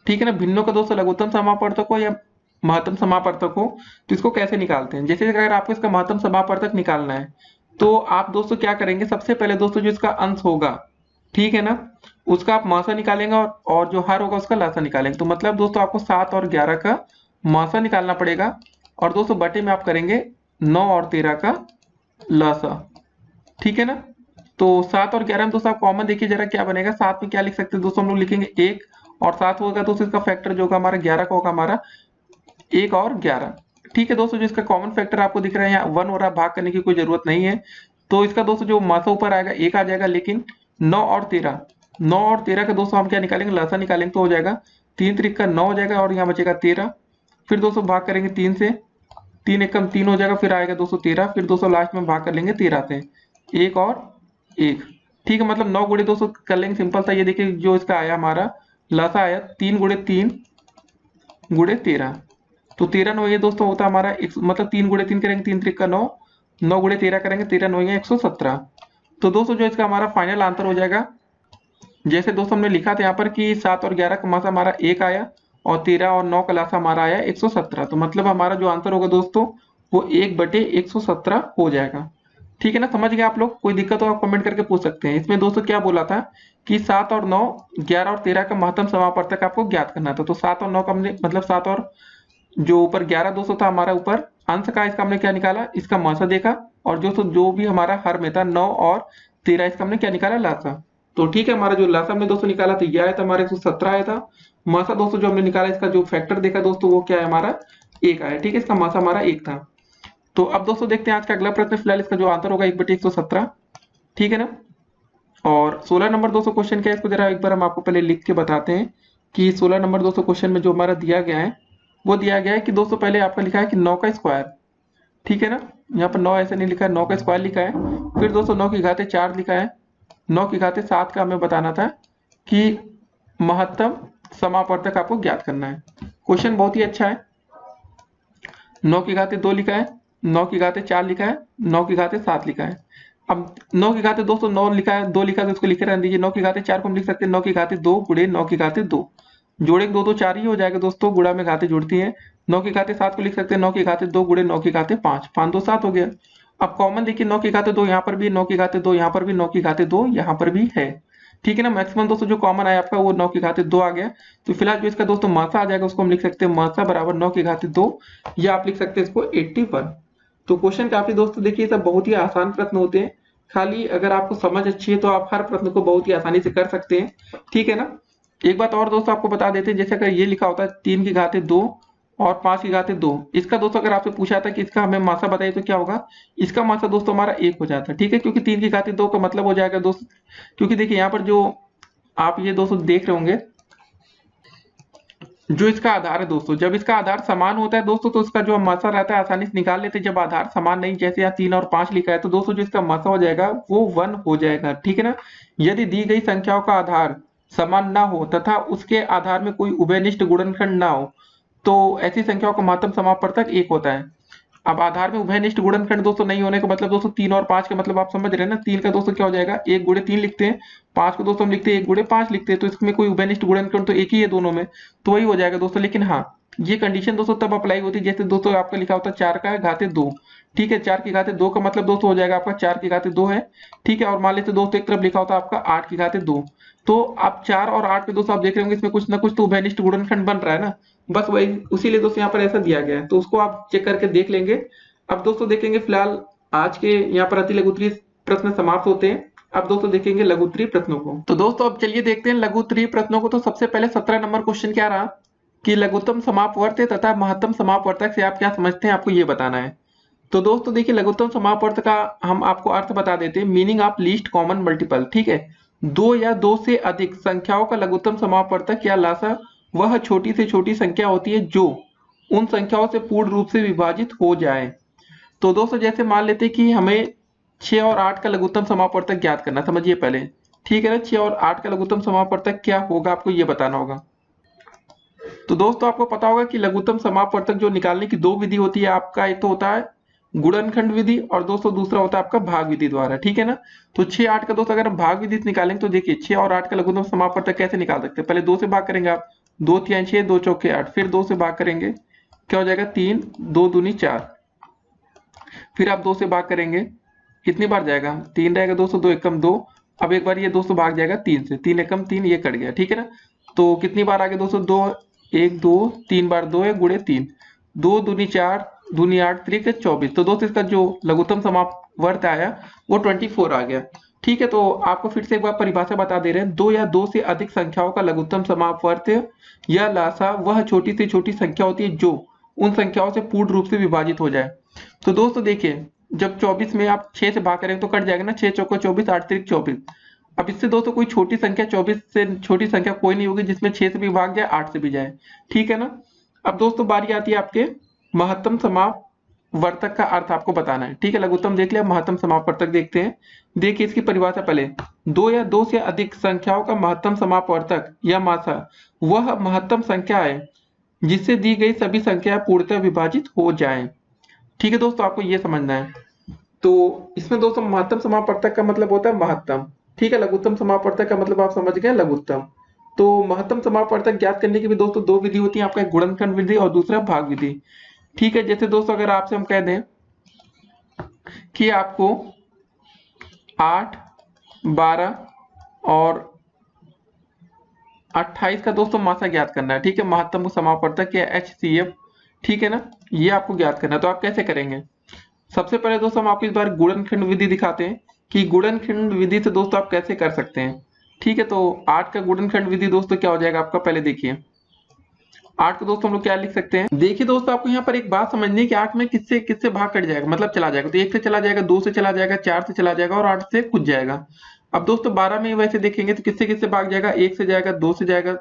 ठीक है ना, भिन्नों का दोस्तों लघुत्तम समापवर्तक हो या महत्तम समापवर्तक हो, तो इसको कैसे निकालते हैं। जैसे अगर आपको इसका महत्तम समापवर्तक निकालना है तो आप दोस्तों क्या करेंगे, सबसे पहले दोस्तों जो इसका अंश होगा, ठीक है ना, उसका आप मासा निकालेंगे और जो हर होगा उसका लासा निकालेंगे। तो मतलब दोस्तों आपको 7 और 11 का मासा निकालना पड़ेगा और दोस्तों बटे में आप करेंगे 9 और 13 का लासा, ठीक है ना। तो 7 और 11 में दोस्तों आप कॉमन देखिए जरा क्या बनेगा। 7 में क्या लिख सकते हैं दोस्तों, हम लोग लिखेंगे 1 और 7 होगा तो इसका फैक्टर जो होगा हमारा 11 का होगा हमारा 1 और 11, ठीक है दोस्तों। जो इसका कॉमन फैक्टर आपको दिख रहा है यहाँ 1 हो रहा, भाग करने की कोई जरूरत नहीं है। तो इसका दोस्तों जो मासा ऊपर आएगा 1 आ जाएगा, लेकिन 9 और 13 का दोस्तों हम क्या निकालेंगे, लसा निकालेंगे तो हो जाएगा 3 त्रिक का 9 हो जाएगा और यहाँ बचेगा 13। फिर दोस्तों भाग करेंगे 3 से, 3 एकम 3 हो जाएगा, फिर आएगा दोस्तों 13, फिर दोस्तों लास्ट में भाग कर लेंगे 13 से, 1 और 1, ठीक है। मतलब 9 गुणे दोस्तों कर लेंगे, सिंपल था। ये देखिए जो इसका आया हमारा लसा आया 3 गुणे 3 गुणे 13, तो 13 9 ये दोस्तों होता है हमारा मतलब 3 गुणे 3 करेंगे 3 त्रिक का 9, 9 गुणे 13 करेंगे 13 9 117। तो दोस्तों जो इसका हमारा फाइनल आंसर हो जाएगा, जैसे दोस्तों हमने लिखा था यहाँ पर कि 7 और 11 का मासा हमारा 1 आया और 13 और 9 का लासा हमारा आया 117। तो मतलब हमारा जो आंसर होगा दोस्तों वो 1/117 हो जाएगा, ठीक है ना। समझ गए आप लोग, कोई दिक्कत हो आप कमेंट करके पूछ सकते हैं। इसमें दोस्तों क्या बोला था कि 7 और 9 11 और 13 का महत्तम समापवर्तक आपको ज्ञात करना था। तो 7 और 9 का हमने मतलब 7 और जो ऊपर 11 दोस्तों था हमारा ऊपर अंश का, इसका हमने क्या निकाला, इसका मासा देखा, और जो भी हमारा हर में था 9 और 13 इसका हमने क्या निकाला, लासा। तो ठीक है, हमारा जो लासा हमने दोस्तों निकाला था ये आया था हमारा 117 आया था। मासा दोस्तों जो हमने निकाला इसका जो फैक्टर देखा दोस्तों वो क्या है हमारा 1 आया, ठीक है, इसका मासा हमारा 1 था। तो अब दोस्तों देखते हैं आज का अगला प्रश्न। फिलहाल इसका जो आंसर होगा 1/117, ठीक है ना। और 16 नंबर दोस्तों क्वेश्चन क्या है, इसको जरा एक बार हम आपको पहले लिख के बताते हैं कि 16 नंबर दोस्तों क्वेश्चन में जो हमारा दिया गया है वो दिया गया है कि दोस्तों पहले आपका लिखा है कि 9 का स्क्वायर, ठीक है ना, यहाँ पर 9 ऐसे नहीं लिखा है, 9 का स्क्वायर लिखा है। फिर दोस्तों 9 की घाते 4 लिखा है, 9 की घाते 7 का हमें बताना था कि महत्तम समापवर्तक आपको ज्ञात करना है। क्वेश्चन बहुत ही अच्छा है। 9 की घाते 2 लिखा है, 9 की घाते 4 लिखा है, 9 की घाते 7 लिखा है। अब 9 की घाते दोस्तों 9 लिखा है, 2 लिखा है तो इसको लिखे रहने दीजिए। 9 की घाते 4 को हम लिख सकते हैं 9 की घाते 2 गुणे 9 की घाते 2, जोड़ेंगे 2 2 4 ही हो जाएगा दोस्तों, गुणा में घाते जुड़ती हैं। 9 की घाते 7 को लिख सकते हैं 9 की घाते 2 गुणे 9 की घाते 5, 5 2 7 हो गया। अब कॉमन देखिए 9 की घाते 2 यहाँ पर भी, 9 की घाते 2 यहाँ पर भी, 9 की घाते 2 यहाँ पर भी है, ठीक है ना। मैक्सिमम दोस्तों जो कॉमन आया आपका वो 9 की घाते 2 आ गया। तो फिलहाल जो इसका दोस्तों मासा आ जाएगा उसको हम लिख सकते हैं मासा बराबर 9 की घाते 2, या आप लिख सकते हैं इसको 81। तो क्वेश्चन काफी दोस्तों देखिए सब बहुत ही आसान प्रश्न होते हैं, खाली अगर आपको समझ अच्छी है तो आप हर प्रश्न को बहुत ही आसानी से कर सकते हैं, ठीक है ना। एक बात और दोस्तों आपको बता देते हैं, जैसे अगर ये लिखा होता है 3 की घाते 2 और 5 की घाते 2, इसका दोस्तों अगर आपसे पूछा था कि इसका हमें मासा बताइए तो क्या होगा, इसका मासा दोस्तों हमारा 1 हो जाता है, ठीक है, क्योंकि 3 की घाते 2 का मतलब हो जाएगा दोस्त, क्योंकि देखिए यहाँ पर जो आप ये दोस्तों देख रहे होंगे जो इसका आधार है दोस्तों, जब इसका आधार समान होता है दोस्तों तो इसका जो मासा रहता है आसानी से निकाल लेते हैं। जब आधार समान नहीं, जैसे यहाँ 3 और 5 लिखा है, तो दोस्तों जो इसका मासा हो जाएगा वो 1 हो जाएगा, ठीक है ना। यदि दी गई संख्याओं का आधार समान ना हो तथा उसके आधार में कोई उभयनिष्ठ गुणनखंड ना हो तो ऐसी संख्याओं का महत्तम समापवर्तक 1 होता है। अब आधार में उभयनिष्ठ गुणनखंड दोस्तों नहीं होने का मतलब दोस्तों 3 और 5 का मतलब आप समझ रहे हैं ना। 3 का दोस्तों क्या हो जाएगा 1 गुणे 3 लिखते हैं, 5 को दोस्तों हम लिखते हैं 1 गुणे 5 लिखते हैं, तो इसमें कोई उभयनिष्ठ गुणनखंड तो एक ही है दोनों में, तो वही हो जाएगा दोस्तों। लेकिन हाँ ये कंडीशन दोस्तों तब अप्लाई होती है जैसे दोस्तों आपका लिखा होता है 4 का घाते 2, ठीक है, 4 की घाते 2 का मतलब दोस्तों हो जाएगा आपका 4 की घाते 2 है, ठीक है। और मान लेते दोस्तों एक तरफ लिखा होता है आपका 8 की घाते 2, तो आप 4 और 8 पे दोस्तों आप देख रहे होंगे इसमें कुछ ना कुछ तो उभयनिष्ठ गुणनखंड बन रहा है ना, बस वही उसी लिए दोस्तों यहाँ पर ऐसा दिया गया है, तो उसको आप चेक करके देख लेंगे। अब दोस्तों देखेंगे फिलहाल आज के यहाँ पर अति लघुत्तरीय प्रश्न समाप्त होते हैं। अब दोस्तों देखेंगे लघुत्तरीय प्रश्नों को। तो दोस्तों अब चलिए देखते हैं लघुत्तरीय प्रश्नों को। तो सबसे पहले 17 नंबर क्वेश्चन क्या रहा कि लघुत्तम समापवर्त तथा महत्तम समापवर्तक से आप क्या समझते हैं, आपको ये बताना है। तो दोस्तों देखिए लघुत्तम समापवर्त का हम आपको अर्थ बता देते हैं, meaning of least common multiple, ठीक है। 2 या 2 से अधिक संख्याओं का लघुत्तम समापवर्तक या लासा वह छोटी से छोटी संख्या होती है जो उन संख्याओं से पूर्ण रूप से विभाजित हो जाए। तो दोस्तों जैसे मान लेते कि हमें 6 और 8 का लघुत्तम समापवर्तक ज्ञात करना, समझिए पहले, ठीक है ना। 6 और 8 का लघुत्तम समापवर्तक क्या होगा आपको ये बताना होगा। तो दोस्तों आपको पता होगा कि लघुत्तम समापवर्तक जो निकालने की दो विधि होती है आपका, एक तो होता है गुणनखंड विधि और दोस्तों दूसरा होता है आपका भाग विधि द्वारा, ठीक है ना। तो 6 8 का दोस्तों अगर हम भाग विधि से निकालेंगे तो देखिए 6 और 8 का लघुत्तम समापवर्तक कैसे निकाल सकते हैं। पहले 2 से भाग करेंगे आप, 2 तिहाई 6, 2 चौके 8, फिर 2 से भाग करेंगे, क्या हो जाएगा 3, 2 दूनी 4, फिर आप 2 से भाग करेंगे, कितनी बार जाएगा 3 रहेगा दोस्तों, 2 एकम 2, अब एक बार ये दोस्तों भाग जाएगा 3 से, 3 एकम 3, ये कट गया, ठीक है ना। तो कितनी बार आगे दोस्तों 2, 1 2 3 बार 2 है गुणे 3, 2 दूनी 4, दूनी 8, त्रिक 24। तो दोस्तों इसका जो लघुत्तम समापवर्त आया वो 24 आ गया, ठीक है। तो आपको फिर से एक बार परिभाषा बता दे रहे हैं, दो या दो से अधिक संख्याओं का लघुत्तम समापवर्त या लासा वह छोटी से छोटी संख्या होती है जो उन संख्याओं से पूर्ण रूप से विभाजित हो जाए। तो दोस्तों देखिए जब 24 में आप 6 से भाग करेंगे तो कट जाएगा ना, 6 चौको 24, 8 त्रिक 24। अब इससे दोस्तों कोई छोटी संख्या 24 से छोटी संख्या कोई नहीं होगी जिसमें 6 से भी भाग जाए 8 से भी जाए, ठीक है ना। अब दोस्तों बारी आती है आपके महत्तम समापवर्तक का अर्थ आपको बताना है, ठीक है। लघुत्तम देख लिया, महत्तम समापवर्तक देखते हैं। देखिए इसकी परिभाषा पहले, दो या दो से अधिक संख्याओं का महत्तम समापवर्तक या मासा वह महत्तम संख्या है जिससे दी गई सभी संख्या पूर्णतः विभाजित हो जाए, ठीक है दोस्तों, आपको ये समझना है। तो इसमें दोस्तों महत्तम समापवर्तक का मतलब होता है महत्तम, ठीक है। लघुत्तम समापवर्तक का मतलब आप समझ गए लघुत्तम। तो महत्तम समापवर्तक ज्ञात करने की भी दोस्तों दो विधि होती है, आपका एक गुणनखंड विधि और दूसरा भाग विधि, ठीक है। जैसे दोस्तों अगर आपसे हम कह दें कि आपको 8, 12 और 28 का दोस्तों मासा ज्ञात करना है, ठीक है। महत्तम समापवर्तक या HCF, ठीक है ना, ये आपको ज्ञात करना है। तो आप कैसे करेंगे, सबसे पहले दोस्तों हम आपको इस बार गुणनखंड विधि दिखाते हैं कि गुणनखंड विधि से दोस्तों आप कैसे कर सकते हैं, ठीक है। तो 8 का गुणनखंड विधि दोस्तों क्या हो जाएगा आपका, पहले देखिए 8 को दोस्तों हम लोग क्या लिख सकते हैं। देखिए दोस्तों आपको यहाँ पर एक बात समझनी है कि 8 में किससे किससे भाग कट जाएगा, मतलब चला जाएगा। तो 1 से चला जाएगा, 2 से चला जाएगा, 4 से चला जाएगा और 8 से खुद जाएगा। अब दोस्तों 12 में वैसे देखेंगे तो किससे किससे भाग जाएगा, 1 से जाएगा, 2 से जाएगा,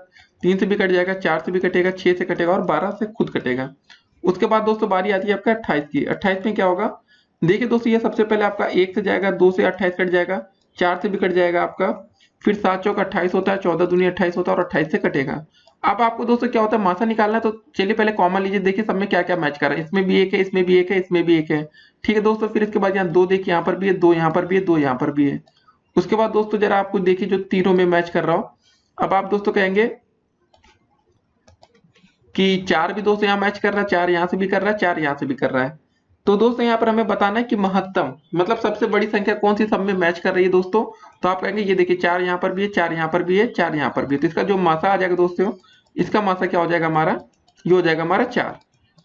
3 से भी कट जाएगा, 4 से भी कटेगा, 6 से कटेगा और 12 से खुद कटेगा। उसके बाद दोस्तों बारी आती है आपका 28 की। 28 में क्या होगा, देखिए दोस्तों ये सबसे पहले आपका 1 से जाएगा, 2 से 28 कट जाएगा, 4 से भी कट जाएगा आपका, फिर 7 चौक 28 होता है, 14 दूनी 28 होता है और 28 से कटेगा। अब आपको दोस्तों क्या होता है मासा निकालना है, तो चलिए पहले कॉमन लीजिए, देखिए सब में क्या क्या मैच कर रहा है, इसमें भी एक है, इसमें भी एक है, इसमें भी एक है, ठीक है दोस्तों। फिर इसके बाद यहाँ 2 देखिए, यहाँ पर भी है, 2 यहाँ पर भी है, 2 यहाँ पर भी है। उसके बाद दोस्तों जरा आपको देखिए जो तीनों में मैच कर रहा हो, अब आप दोस्तों कहेंगे कि 4 भी दोस्तों यहाँ मैच कर रहा है, 4 यहाँ से भी कर रहा है, 4 यहाँ से भी कर रहा है। तो दोस्तों यहाँ पर हमें बताना है कि महत्तम मतलब सबसे बड़ी संख्या कौन सी सब में मैच कर रही है दोस्तों। तो आप कहेंगे ये देखिए 4 यहाँ पर भी है, 4 यहाँ पर भी है, 4 यहाँ पर भी है। तो इसका जो मासा आ जाएगा दोस्तों, इसका मासा क्या हो जाएगा हमारा, ये हो जाएगा हमारा 4,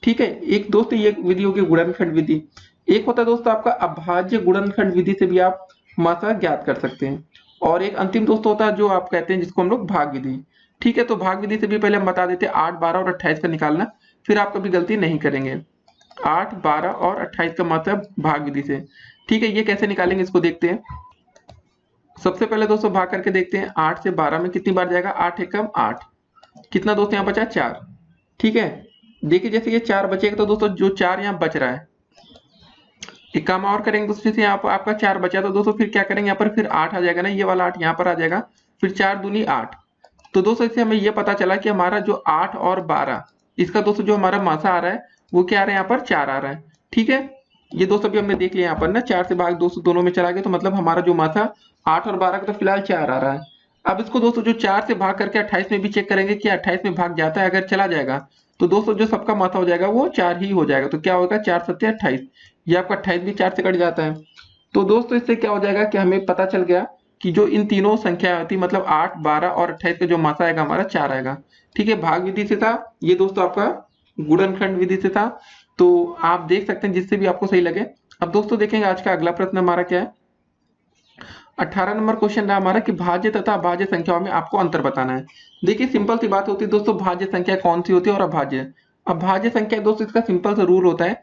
ठीक है। एक दोस्तों ये विधि होगी गुणनखंड विधि। एक होता है दोस्तों आपका अभाज्य गुणनखंड विधि से भी आप मासा ज्ञात कर सकते हैं। और एक अंतिम दोस्तों होता है जो आप कहते हैं जिसको हम लोग भाग विधि, ठीक है। तो भाग विधि से भी पहले हम बता देते हैं 8, 12 और 28 का निकालना, फिर आप कभी गलती नहीं करेंगे। 8, 12 और 28 का मतलब भाग विधि से, ठीक है। ये कैसे निकालेंगे इसको देखते हैं। सबसे पहले दोस्तों भाग करके देखते हैं, 8 से 12 में कितनी बार जाएगा, 8 एकम 8, कितना दोस्तों यहाँ बचा 4, ठीक है। देखिए जैसे ये 4 बचेगा तो दोस्तों जो 4 यहाँ बच रहा है, एक काम और करेंगे दोस्तों, से यहाँ पर आपका 4 बचा तो दोस्तों फिर क्या करेंगे, यहाँ पर फिर 8 आ जाएगा ना, ये वाला 8 यहाँ पर आ जाएगा, फिर 4 दूनी 8। तो दोस्तों इससे हमें ये पता चला कि हमारा जो 8 और 12 इसका दोस्तों जो हमारा मासा आ रहा है वो क्या आ रहा है, यहाँ पर 4 आ रहा है, ठीक है। ये दोस्तों भी हमने देख लिया यहाँ पर ना, 4 से भाग दोस्तों दोनों में चला गया, तो मतलब हमारा जो मासा 8 और 12 का तो फिलहाल 4 आ रहा है। अब इसको दोस्तों जो 4 से भाग करके 28 में भी चेक करेंगे कि 28 में भाग जाता है, अगर चला जाएगा तो दोस्तों जो सबका मासा हो जाएगा वो 4 ही हो जाएगा। तो क्या होगा, 4 सत्ते 28, ये आपका 28 भी 4 से कट जाता है। तो दोस्तों इससे क्या हो जाएगा कि हमें पता चल गया कि जो इन तीनों संख्या होती मतलब 8, 12 और 28 का जो मासा आएगा हमारा 4 आएगा, ठीक है। भाग विधि से था ये दोस्तों, आपका गुणनखंड विधि से था। तो आप देख सकते हैं जिससे भी आपको सही लगे। अब दोस्तों देखेंगे आज का अगला प्रश्न हमारा क्या है। 18 नंबर क्वेश्चन रहा हमारा कि भाज्य तथा अभाज्य संख्याओं में आपको अंतर बताना है। देखिए सिंपल सी बात होती है दोस्तों, भाज्य संख्या कौन सी होती है और अभाज्य। अभाज्य संख्या दोस्तों इसका सिंपल सा रूल होता है,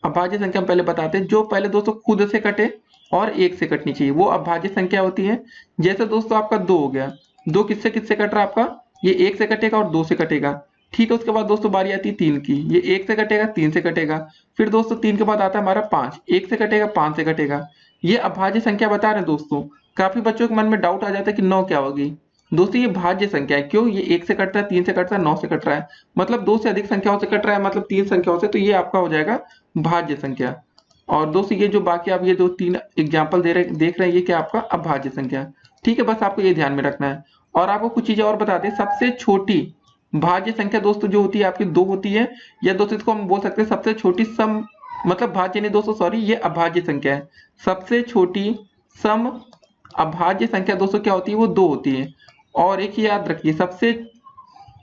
अभाज्य संख्या हम पहले बताते हैं, जो पहले दोस्तों खुद से कटे और 1 से कटनी चाहिए वो अभाज्य संख्या होती है। जैसे दोस्तों आपका 2 हो गया, 2 किससे किससे कट रहा है आपका, ये 1 से कटेगा और 2 से कटेगा, ठीक है। उसके बाद दोस्तों बारी आती है 3 की, ये 1 से कटेगा 3 से कटेगा, फिर दोस्तों 3 के बाद आता है हमारा 5, 1 से कटेगा 5 से कटेगा। ये अभाज्य संख्या बता रहे हैं दोस्तों। काफी बच्चों के मन में डाउट आ जाता है कि 9 क्या होगी, दोस्तों ये भाज्य संख्या है। क्यों? ये 1 से कट रहा है, 3 से कट रहा है, 9 से कट रहा है, मतलब 2 से अधिक संख्याओं से कट रहा है, मतलब 3 संख्याओं से, तो ये आपका हो जाएगा भाज्य संख्या। और दोस्तों ये जो बाकी आप ये जो 3 एग्जाम्पल देख रहे हैं, ये क्या आपका अभाज्य संख्या। ठीक है, बस आपको ये ध्यान में रखना है। और आपको कुछ चीजें और बता दें, सबसे छोटी भाज्य संख्या दोस्तों जो होती है आपकी 2 होती है, या दोस्तों इसको हम बोल सकते हैं सबसे छोटी सम, मतलब भाज्य नहीं दोस्तों, सॉरी, ये अभाज्य संख्या है। सबसे छोटी सम अभाज्य संख्या दोस्तों क्या होती है? वो 2 होती है। और एक ही याद रखिए, सबसे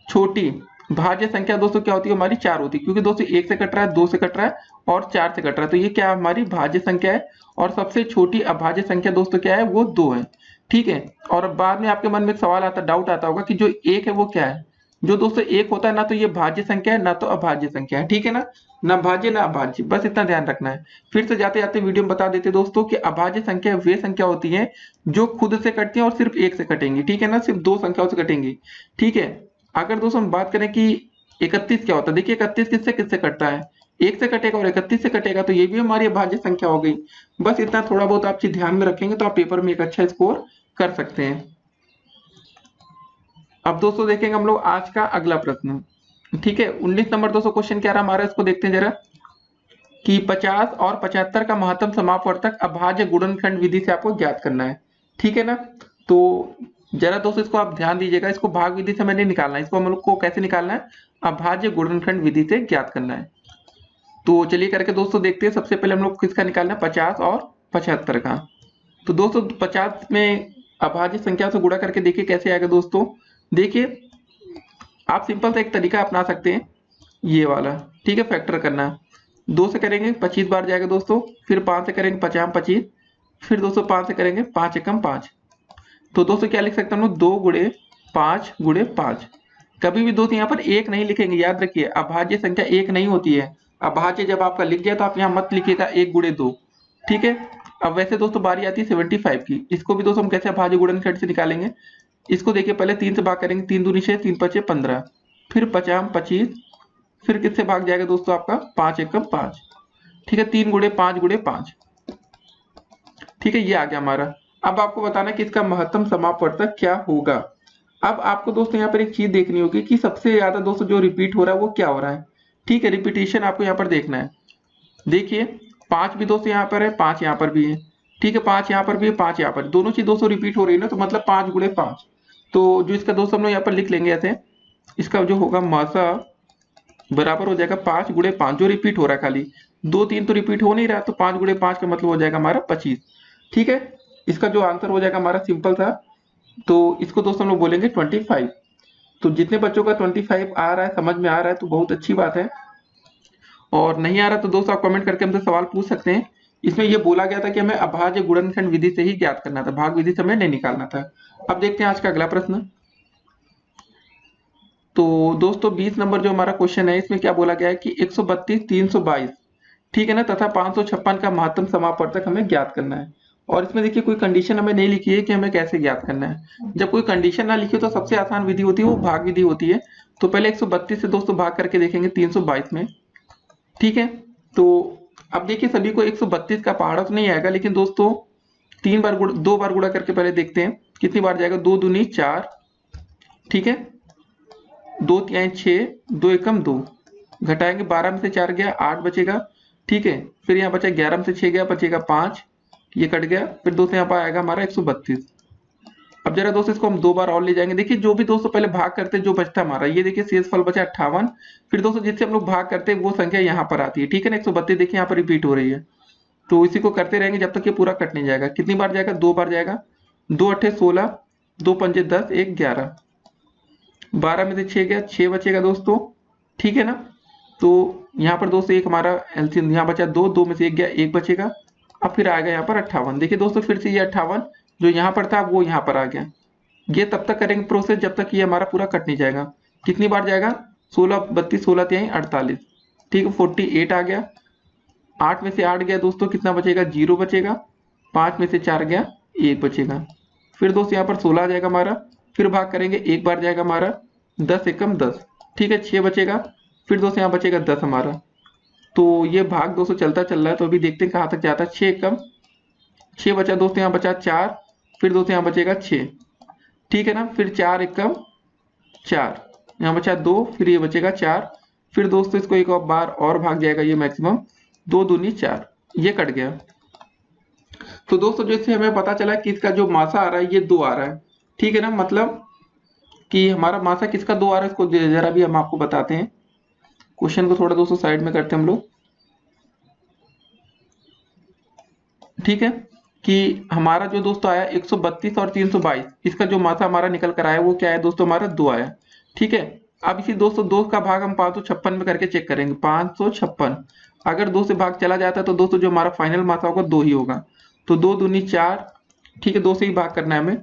छोटी भाज्य संख्या दोस्तों क्या होती है? हमारी 4 होती है, क्योंकि दोस्तों 1 से कट रहा है, 2 से कट रहा है और 4 से कट रहा है, तो ये क्या है? हमारी भाज्य संख्या है। और सबसे छोटी अभाज्य संख्या दोस्तों क्या है? वो 2 है। ठीक है। और बाद में आपके मन में एक सवाल आता, डाउट आता होगा कि जो 1 है वो क्या है? जो दोस्तों 1 होता है ना, तो ये भाज्य संख्या है, ना तो अभाज्य संख्या है। ठीक है ना? ना भाज्य ना अभाज्य, बस इतना ध्यान रखना है। फिर से जाते जाते वीडियो में बता देते दोस्तों कि अभाज्य संख्या वे संख्या होती है जो खुद से कटती है और सिर्फ 1 से कटेंगी। ठीक है ना? सिर्फ 2 संख्याओं से कटेंगी। ठीक है। अगर दोस्तों हम बात करें कि 31 क्या होता है, देखिए 31 किससे किससे कटता है? 1 से कटेगा और 31 से कटेगा, तो ये भी हमारी अभाज्य संख्या हो गई। बस इतना थोड़ा बहुत आप चीज ध्यान में रखेंगे तो आप पेपर में एक अच्छा स्कोर कर सकते हैं। अब दोस्तों देखेंगे हम लोग आज का अगला प्रश्न। ठीक है, 19 नंबर दोस्तों क्वेश्चन क्या रहा हमारा, इसको देखते हैं जरा, कि 50 और 75 का महत्तम समापवर्तक अभाज्य गुणनखंड विधि से आपको ज्ञात करना है। ठीक है ना? तो जरा दोस्तों इसको आप ध्यान दीजिएगा, इसको भाग विधि से मैंने निकालना है, इसको हम लोग को कैसे निकालना है? अभाज्य गुणनखंड विधि से ज्ञात करना है। तो चलिए करके दोस्तों देखते हैं। सबसे पहले हम लोग किसका निकालना है? 50 और 75 का। तो दोस्तों 50 में अभाज्य संख्या से गुणा करके देखिए कैसे आएगा दोस्तों। देखिए आप सिंपल सा एक तरीका अपना सकते हैं, ये वाला। ठीक है, फैक्टर करना। 2 से करेंगे 25 बार जाएगा दोस्तों, फिर 5 से करेंगे 50 25, फिर दोस्तों 5 से करेंगे 5 एकम 5। तो दोस्तों क्या लिख सकते हैं हम लोग? 2 गुणे 5 गुणे 5। कभी भी दोस्तों यहाँ पर एक नहीं लिखेंगे, याद रखिए अभाज्य संख्या एक नहीं होती है। अभाज्य जब आपका लिख गया तो आप यहाँ मत लिखिएगा 1 गुणे 2। ठीक है। अब वैसे दोस्तों बारी आती है 75 की। इसको भी दोस्तों हम कैसे अभाज्य गुणनखंड से निकालेंगे? इसको देखिए पहले 3 से भाग करेंगे, 3 दूनी 6, 3 पचे 15, फिर 50 25, फिर किससे भाग जाएगा दोस्तों आपका? 5 एकम 5। ठीक है, 3 गुणे 5 गुणे 5। ठीक है, ये आ गया हमारा। अब आपको बताना कि इसका महत्तम समापवर्तक क्या होगा। अब आपको दोस्तों यहाँ पर एक चीज देखनी होगी कि सबसे ज्यादा दोस्तों जो रिपीट हो रहा है वो क्या हो रहा है। ठीक है, रिपीटेशन आपको यहाँ पर देखना है। देखिए 5 भी दोस्तों यहाँ पर है, 5 यहाँ पर भी है। ठीक है, 5 यहाँ पर भी है, 5 यहाँ पर, दोनों चीज दोस्तों रिपीट हो रही है ना, तो मतलब 5 गुणे 5। तो जो इसका दोस्तों हम लोग यहाँ पर लिख लेंगे ऐसे, इसका जो होगा मासा बराबर हो जाएगा 5 गुणे 5, जो रिपीट हो रहा है खाली। 2 3 तो रिपीट हो नहीं रहा, तो 5 गुणे 5 का मतलब हो जाएगा हमारा 25। ठीक है, इसका जो आंसर हो जाएगा हमारा सिंपल था, तो इसको दोस्तों हम लोग बोलेंगे 25। तो जितने बच्चों का 25 आ रहा है, समझ में आ रहा है, तो बहुत अच्छी बात है। और नहीं आ रहा तो दोस्तों आप कमेंट करके हमसे सवाल पूछ सकते हैं। इसमें यह बोला गया था कि हमें अभाज्य गुणनखंड विधि से ही ज्ञात करना था, भाग विधि से हमें नहीं निकालना था। अब देखते हैं आज का अगला प्रश्न। तो दोस्तों 20 नंबर जो हमारा क्वेश्चन है, इसमें क्या बोला गया है कि 132 322, ठीक है ना, तथा 556 का महत्तम समापवर्तक हमें ज्ञात करना है। और इसमें देखिए कोई कंडीशन हमें नहीं लिखी है कि हमें कैसे ज्ञात करना है। जब कोई कंडीशन ना लिखी हो तो सबसे आसान विधि होती है वो भाग विधि होती है। तो पहले 132 से दोस्तों भाग करके देखेंगे 322 में। ठीक है, तो अब देखिए सभी को 132 का पहाड़ा तो नहीं आएगा, लेकिन दोस्तों 2 बार गुणा करके पहले देखते हैं कितनी बार जाएगा। 2 दूनी 4, ठीक है, 2 तिहाई 6, 2 एकम 2, घटाएंगे 12 में से 4 गया 8 बचेगा। ठीक है, फिर यहाँ बचा 11 में से 6 गया, बचेगा 5, ये कट गया। फिर दोस्तों यहाँ पर आएगा हमारा 132। अब जरा दोस्तों इसको हम 2 बार और ले जाएंगे। देखिए जो भी दोस्तों पहले भाग करते हैं जो बचता हमारा, ये देखिए शेषफल बचा 58। फिर दोस्तों जिससे हम लोग भाग करते हैं वो संख्या यहाँ पर आती है। ठीक है ना, 132 देखिए यहाँ पर रिपीट हो रही है, तो इसी को करते रहेंगे जब तक ये पूरा कट नहीं जाएगा। कितनी बार जाएगा? 2 बार जाएगा। 2 अट्ठे 16, 2 पंजे 10, 1 11, 12 में से 6 गया, 6 बचेगा दोस्तों। ठीक है ना, तो यहाँ पर दोस्तों एक हमारा एलसीएम यहाँ बचा 2, 2 में से 1 गया, 1 बचेगा। अब फिर आएगा यहाँ पर 58। देखिए दोस्तों फिर से ये 58 जो यहाँ पर था वो यहाँ पर आ गया। ये तब तक करेंगे प्रोसेस जब तक ये हमारा पूरा कट नहीं जाएगा। कितनी बार जाएगा? 16 32 16 तिहाई 48। ठीक है, 48 आ गया। 8 में से 8 गया दोस्तों, कितना बचेगा? 0 बचेगा। 5 में से 4 गया, 1 बचेगा। फिर दोस्तों यहाँ पर 16 आ जाएगा हमारा। फिर भाग करेंगे, 1 बार जाएगा हमारा, 10 एकम 10। ठीक है, 6 बचेगा। फिर दोस्तों यहाँ बचेगा 10 हमारा। तो ये भाग दोस्तों चलता चल रहा है, तो अभी देखते हैं कहाँ तक जाता है। 6 एकम 6 बचा दोस्तों, यहाँ बचा 4, फिर दोस्तों यहाँ बचेगा 6। ठीक है ना। फिर 4 एकम 4, यहाँ बचा 2, फिर ये बचेगा 4। फिर दोस्तों इसको एक और बार और भाग जाएगा ये मैक्सिमम, 2 दूनी 4, ये कट गया। तो दोस्तों जैसे हमें पता चला कि इसका जो मासा आ रहा है ये 2 आ रहा है, ठीक है ना। मतलब कि हमारा मासा किसका 2 आ रहा है, इसको जरा भी हम आपको बताते हैं। क्वेश्चन को थोड़ा दोस्तों साइड में करते हैं हम लोग, ठीक है। कि हमारा जो दोस्तों आया 132 और 322, इसका जो मासा हमारा निकल कर आया वो क्या है दोस्तों, हमारा 2 आया, ठीक है। अब इसी दोस्तों 2 का भाग हम 556 में करके चेक करेंगे। 556 अगर 2 से भाग चला जाता है तो दोस्तों जो हमारा फाइनल मासा होगा 2 ही होगा। तो 2 दूनी 4, ठीक है, 2 से ही भाग करना है हमें,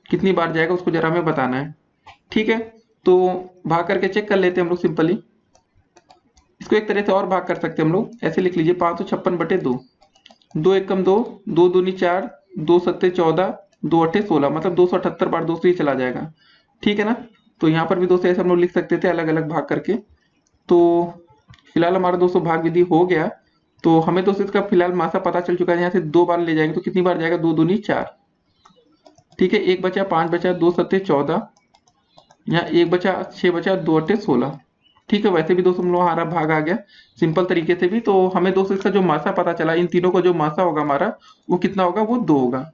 कितनी बार जाएगा उसको जरा हमें बताना है, ठीक है। तो भाग करके चेक कर लेते हैं हम लोग सिंपली। इसको एक तरह से और भाग कर सकते हैं हम लोग, ऐसे लिख लीजिए 556/2, 2 एकम 2, 2 दूनी 4, 2 सत्ते 14, 2 अट्ठे 16, मतलब 278 बार दोस्तों ये चला जाएगा, ठीक है ना। तो यहाँ पर भी दोस्तों ऐसे हम लोग लिख सकते थे अलग अलग भाग करके। तो फिलहाल हमारा दोस्तों भाग विधि हो गया। तो हमें दोस्तों इसका फिलहाल मासा पता चल चुका है, यहाँ से 2 बार ले जाएंगे तो कितनी बार जाएगा, 2 दूनी 4, ठीक है। 1 बचा, 5 बचा, 2 सत्ते 14, यहाँ 1 बचा, 6 बचा, 2 अट्ठे 16, ठीक है। वैसे भी दोस्तों हम लोग हमारा भाग आ गया सिंपल तरीके से भी। तो हमें दोस्तों इसका जो मासा पता चला, इन तीनों का जो मासा होगा हमारा वो कितना होगा, वो 2 होगा।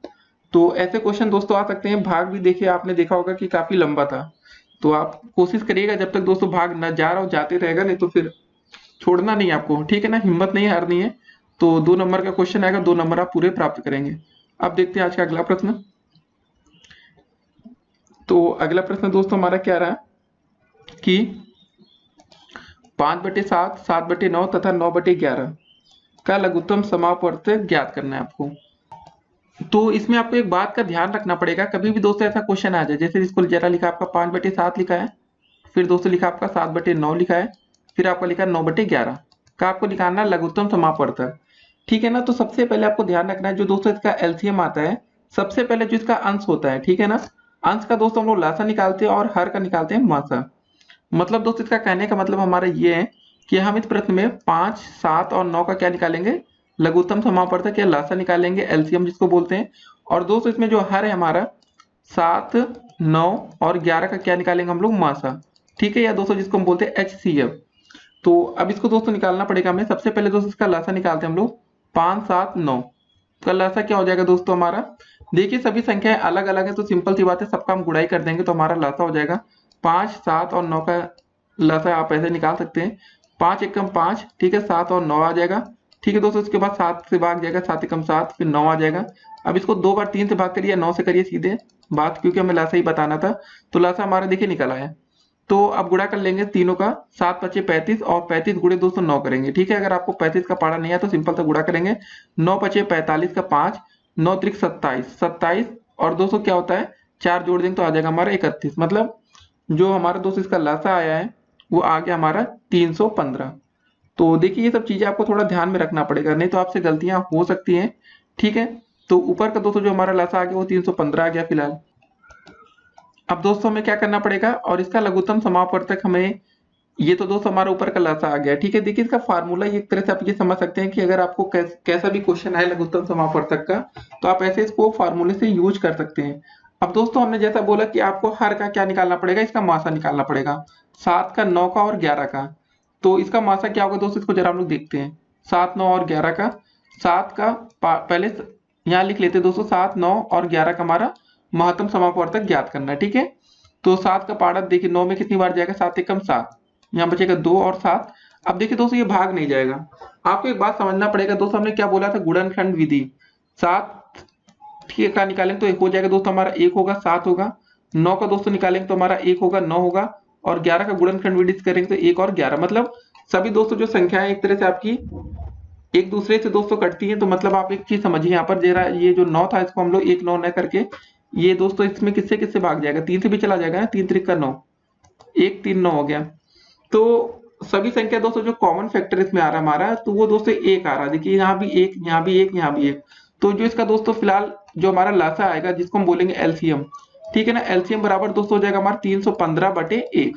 तो ऐसे क्वेश्चन दोस्तों आ सकते हैं। भाग भी देखिए आपने देखा होगा कि काफी लंबा था, तो आप कोशिश करिएगा जब तक दोस्तों भाग न जा रहा हो, जाते रहेगा, नहीं तो फिर छोड़ना नहीं आपको, ठीक है ना। हिम्मत नहीं हारनी है। तो 2 नंबर का क्वेश्चन आएगा, 2 नंबर आप पूरे प्राप्त करेंगे। अब देखते हैं आज का अगला प्रश्न। तो अगला प्रश्न दोस्तों हमारा क्या रहा कि 5/7, 7/9 तथा 9/11 का लघुत्तम समापवर्तक ज्ञात करना है आपको। तो इसमें आपको एक बात का ध्यान रखना पड़ेगा, कभी भी दोस्तों ऐसा क्वेश्चन आ जाए, जैसे इसको जरा लिखा आपका 5/7 लिखा है, फिर दोस्तों लिखा आपका 7/9 लिखा है, फिर आपका लिखा 9/11 का आपको निकालना लघुत्तम समापवर्तक, ठीक है ना। तो सबसे पहले आपको ध्यान रखना है जो दोस्तों इसका एलसीएम आता है, सबसे पहले जो इसका अंश होता है, ठीक है ना। अंश का दोस्तों हम लोग लासा निकालते हैं और हर का निकालते हैं मासा। मतलब दोस्तों इसका कहने का मतलब हमारा ये है कि हम इस प्रश्न में 5, 7 और 9 का क्या निकालेंगे, लघुत्तम समापवर्तक या लासा निकालेंगे, एलसीएम जिसको बोलते हैं। और दोस्तों इसमें जो हर है हमारा 7, 9 और 11 का क्या निकालेंगे हम लोग, मासा, ठीक है, या दोस्तों जिसको हम बोलते हैं एचसीएफ। तो अब इसको दोस्तों निकालना पड़ेगा हमें। सबसे पहले दोस्तों इसका लासा निकालते हैं हम लोग। 5, 7, 9 का लासा क्या हो जाएगा दोस्तों हमारा, देखिए सभी संख्याएं अलग अलग है तो सिंपल सी बात है, सबका हम गुड़ाई कर देंगे तो हमारा लासा हो जाएगा 5, 7 और 9 का लासा आप ऐसे निकाल सकते हैं। 5 एकम 5, ठीक है, 7 और 9 आ जाएगा, ठीक है दोस्तों। इसके बाद 7 से भाग जाएगा, 7 एकम 7, फिर 9 आ जाएगा। अब इसको 2 बार 3 से भाग करिए, 9 से करिए सीधे बात, क्योंकि हमें लासा ही बताना था। तो लासा हमारा देखिए निकल आया। तो अब गुणा कर लेंगे तीनों का, 7 पचे 35 और 35 गुणे दोस्तों 9 करेंगे, ठीक है। अगर आपको 35 का पारा नहीं है तो सिंपल सा गुणा करेंगे। 9 पचे 45 का 5, 9 त्रिक 27, 27 और दोस्तों क्या होता है 4 जोड़ देंगे तो आ जाएगा हमारा 31। मतलब जो हमारा दोस्तों इसका लासा आया है वो आ गया हमारा 315। तो देखिए ये सब चीजें आपको थोड़ा ध्यान में रखना पड़ेगा, नहीं तो आपसे गलतियां हो सकती हैं, ठीक है। तो ऊपर का दोस्तों जो हमारा लासा आ गया वो 315 आ गया फिलहाल। अब दोस्तों हमें क्या करना पड़ेगा, और इसका लघुत्तम समापवर्तक हमें, ये तो दोस्तों हमारा ऊपर का लासा आ गया, ठीक है। देखिए इसका फार्मूला एक तरह से आप ये समझ सकते हैं कि अगर आपको कैसा भी क्वेश्चन आए लघुत्तम समापवर्तक का, तो आप ऐसे इसको फार्मूले से यूज कर सकते हैं। अब दोस्तों हमने जैसा बोला कि आपको हर का क्या निकालना पड़ेगा, इसका मासा निकालना पड़ेगा, 7 का, 9 का और 11 का। तो इसका मासा क्या होगा दोस्तों, इसको जरा हम लोग देखते हैं। 7, 9 और 11 का, 7 का पहले यहाँ लिख लेते हैं दोस्तों, 7, 9 और 11 का हमारा महत्तम समापवर्तक ज्ञात करना है, ठीक है। तो 7 का पाड़ा देखिए 9 में कितनी बार जाएगा, 7 एकम 7, यहाँ बचेगा 2 और 7। अब देखिए दोस्तों ये भाग नहीं जाएगा। आपको एक बात समझना पड़ेगा दोस्तों, हमने क्या बोला था, गुणनखंड विधि। 7 ठीक का निकालेंगे तो 1 हो जाएगा दोस्तों हमारा, 1 होगा 7 होगा। 9 का दोस्तों निकालेंगे तो हमारा 1 होगा 9 होगा। और 11 का गुणनखंड विधि करेंगे तो 1 और 11, मतलब सभी दोस्तों जो संख्याएं एक तरह से आपकी एक दूसरे से दोस्तों कटती हैं। तो मतलब आप एक चीज समझिए यहाँ पर, जरा ये जो 9 था इसको हम लोग 1 9 न करके, ये दोस्तों इसमें किससे किससे भाग जाएगा, 3 से भी चला जाएगा ना, 3 त्रिक का 9, 1 3 9 हो गया। तो सभी संख्या दोस्तों जो कॉमन फैक्टर इसमें आ रहा है हमारा, तो वो दोस्तों 1 आ रहा है। देखिए यहाँ भी 1, यहाँ भी 1, यहाँ भी 1। तो जो इसका दोस्तों फिलहाल जो हमारा लासा आएगा जिसको हम बोलेंगे एलसीएम, ठीक है ना, एलसीएम बराबर दोस्तों हो जाएगा हमारा 315/1,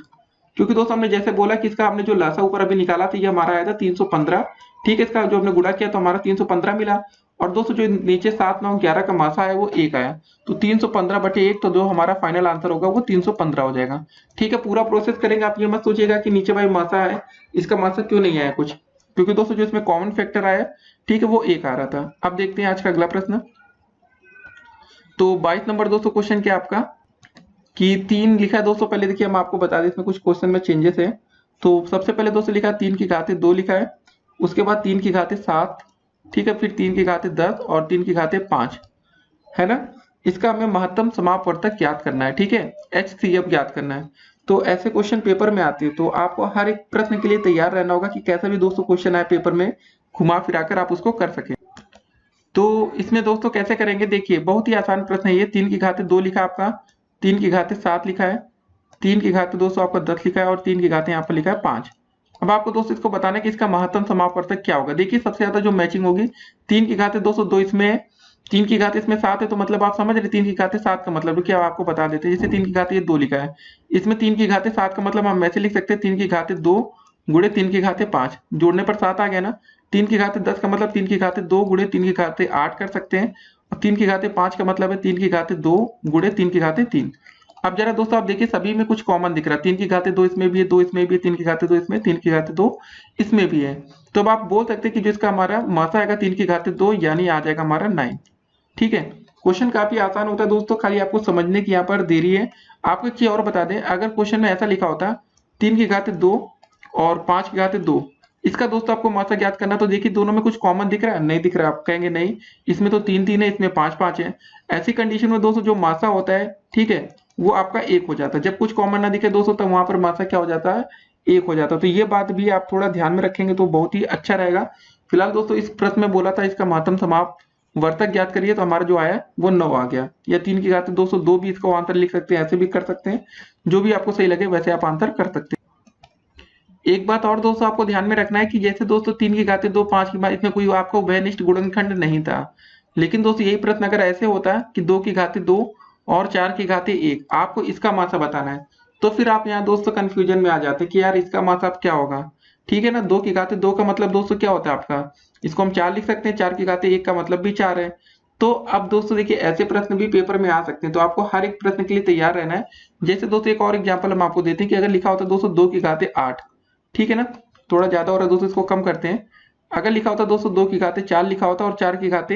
क्योंकि दोस्तों हमने जैसे बोला कि इसका हमने जो लासा ऊपर अभी निकाला था ये हमारा आया था 315, ठीक है। इसका जो हमने गुणा किया तो हमारा 315 मिला। और दोस्तों जो नीचे 7, 9, 11 का मासा है वो 1 आया, तो 315/1, तो जो हमारा फाइनल आंसर होगा वो 315 हो जाएगा। ठीक है, पूरा प्रोसेस करेंगे, आप ये मत सोचिएगा कि नीचे भाई मासा है, इसका मासा क्यों नहीं आया कुछ, क्योंकि दोस्तों जो इसमें कॉमन फैक्टर आया, ठीक है, वो 1 आ रहा था। अब देखते हैं आज का अगला प्रश्न। तो 22 नंबर दोस्तों क्वेश्चन क्या आपका कि 3 लिखा है दोस्तों। पहले देखिए हम आपको बता दें इसमें कुछ क्वेश्चन में चेंजेस है। तो सबसे पहले दोस्तों लिखा है 3 की घाते 2 लिखा है, उसके बाद 3 की घाते 7, ठीक है, फिर 3 की घाते 10 और 3 की घाते 5, है ना। इसका हमें महत्तम समापवर्तक ज्ञात करना है, ठीक है, HCF ज्ञात करना है। तो ऐसे क्वेश्चन पेपर में आते हैं, तो आपको हर एक प्रश्न के लिए तैयार रहना होगा कि कैसा भी दोस्तों क्वेश्चन आए पेपर में, घुमा फिरा कर आप उसको कर सकें। तो इसमें दोस्तों कैसे करेंगे, देखिए बहुत ही आसान प्रश्न है ये। 3 की घाते 2 लिखा है आपका, 3 की घाते 7 लिखा है, 3 की घाते दोस्तों आपका 10 लिखा है और 3 की घाते यहाँ पर लिखा है 5। अब आपको दोस्तों इसको बताना है कि इसका महत्तम समापवर्तक क्या होगा। देखिए सबसे ज्यादा जो मैचिंग होगी 3 की घाते दोस्तों 2 इसमें है, 3 की घाते इसमें 7 है, तो मतलब आप समझ रहे 3 की घाते 7 का मतलब क्या आपको बता देते हैं। जैसे 3 की घाते ये 2 लिखा है, इसमें 3 की घाते 7 का मतलब हम ऐसे लिख सकते हैं 3 की घाते 2 गुणे 3 की घाते 5, जोड़ने पर 7 आ गया ना। 3 की घाते 10 का मतलब 3 की घाते 2 गुणे 3 की घाते 8 कर सकते हैं, और 3 की घाते 5 का मतलब है 3 की घाते 2 गुणे 3 की घाते 3। अब जरा दोस्तों आप देखिए सभी में कुछ कॉमन दिख रहा है, 3 की घाते 2 इसमें भी है, 2 इसमें भी है, 3 की घाते 2 इसमें, 3 की घाते 2 इसमें भी है। तो अब आप बोल सकते हैं कि जो इसका हमारा मासा आएगा 3 की घाते 2, यानी आ जाएगा हमारा 9। ठीक है, क्वेश्चन काफी आसान होता है दोस्तों, खाली आपको समझने की यहाँ पर देरी है। आपको एक चीज और बता दें, अगर क्वेश्चन में ऐसा लिखा होता 3 की घाते 2 और 5 की घाते 2, इसका दोस्तों आपको मासा ज्ञात करना, तो देखिए दोनों में कुछ कॉमन दिख रहा है, नहीं दिख रहा, आप कहेंगे नहीं इसमें तो 3 3 है, इसमें 5 5 है। ऐसी कंडीशन में दोस्तों जो मासा होता है, ठीक है, वो आपका 1 हो जाता है। जब कुछ कॉमन ना दिखे दोस्तों, तब वहां पर मासा क्या हो जाता है, 1 हो जाता है। तो ये बात भी आप थोड़ा ध्यान में रखेंगे तो बहुत ही अच्छा रहेगा। फिलहाल दोस्तों इस प्रश्न में बोला था इसका महत्तम समाप्त वर्तक ज्ञात करिए, तो हमारा जो आया वो 9 आ गया, या 3 की घाते 202 भी इसको आंसर लिख सकते हैं, ऐसे भी कर सकते हैं, जो भी आपको सही लगे वैसे आप आंसर कर सकते हैं। एक बात और दोस्तों आपको ध्यान में रखना है कि जैसे दोस्तों 3 की घाते 2 5 की बात, इसमें कोई आपको उभयनिष्ठ गुणनखंड नहीं था। लेकिन दोस्तों यही प्रश्न अगर ऐसे होता कि 2 की घाते 2 और 4 की घाते 1, आपको इसका मासा बताना है, तो फिर आप यहाँ दोस्तों कंफ्यूजन में आ जाते कि यार इसका मासा अब क्या होगा। ठीक है ना, 2 की घाते 2 का मतलब दोस्तों क्या होता है आपका, इसको हम 4 लिख सकते हैं, 4 की घाते 1 का मतलब भी 4 है। तो अब दोस्तों देखिए ऐसे प्रश्न भी पेपर में आ सकते हैं, तो आपको हर एक प्रश्न के लिए तैयार रहना है। जैसे दोस्तों एक और एग्जाम्पल हम आपको देते हैं कि अगर लिखा होता दोस्तों 2 की घाते 8, ठीक है ना, थोड़ा ज्यादा हो रहा है दोस्तों, इसको कम करते हैं। अगर लिखा होता दोस्तों 2 की घाते 4 लिखा होता और 4 की घाते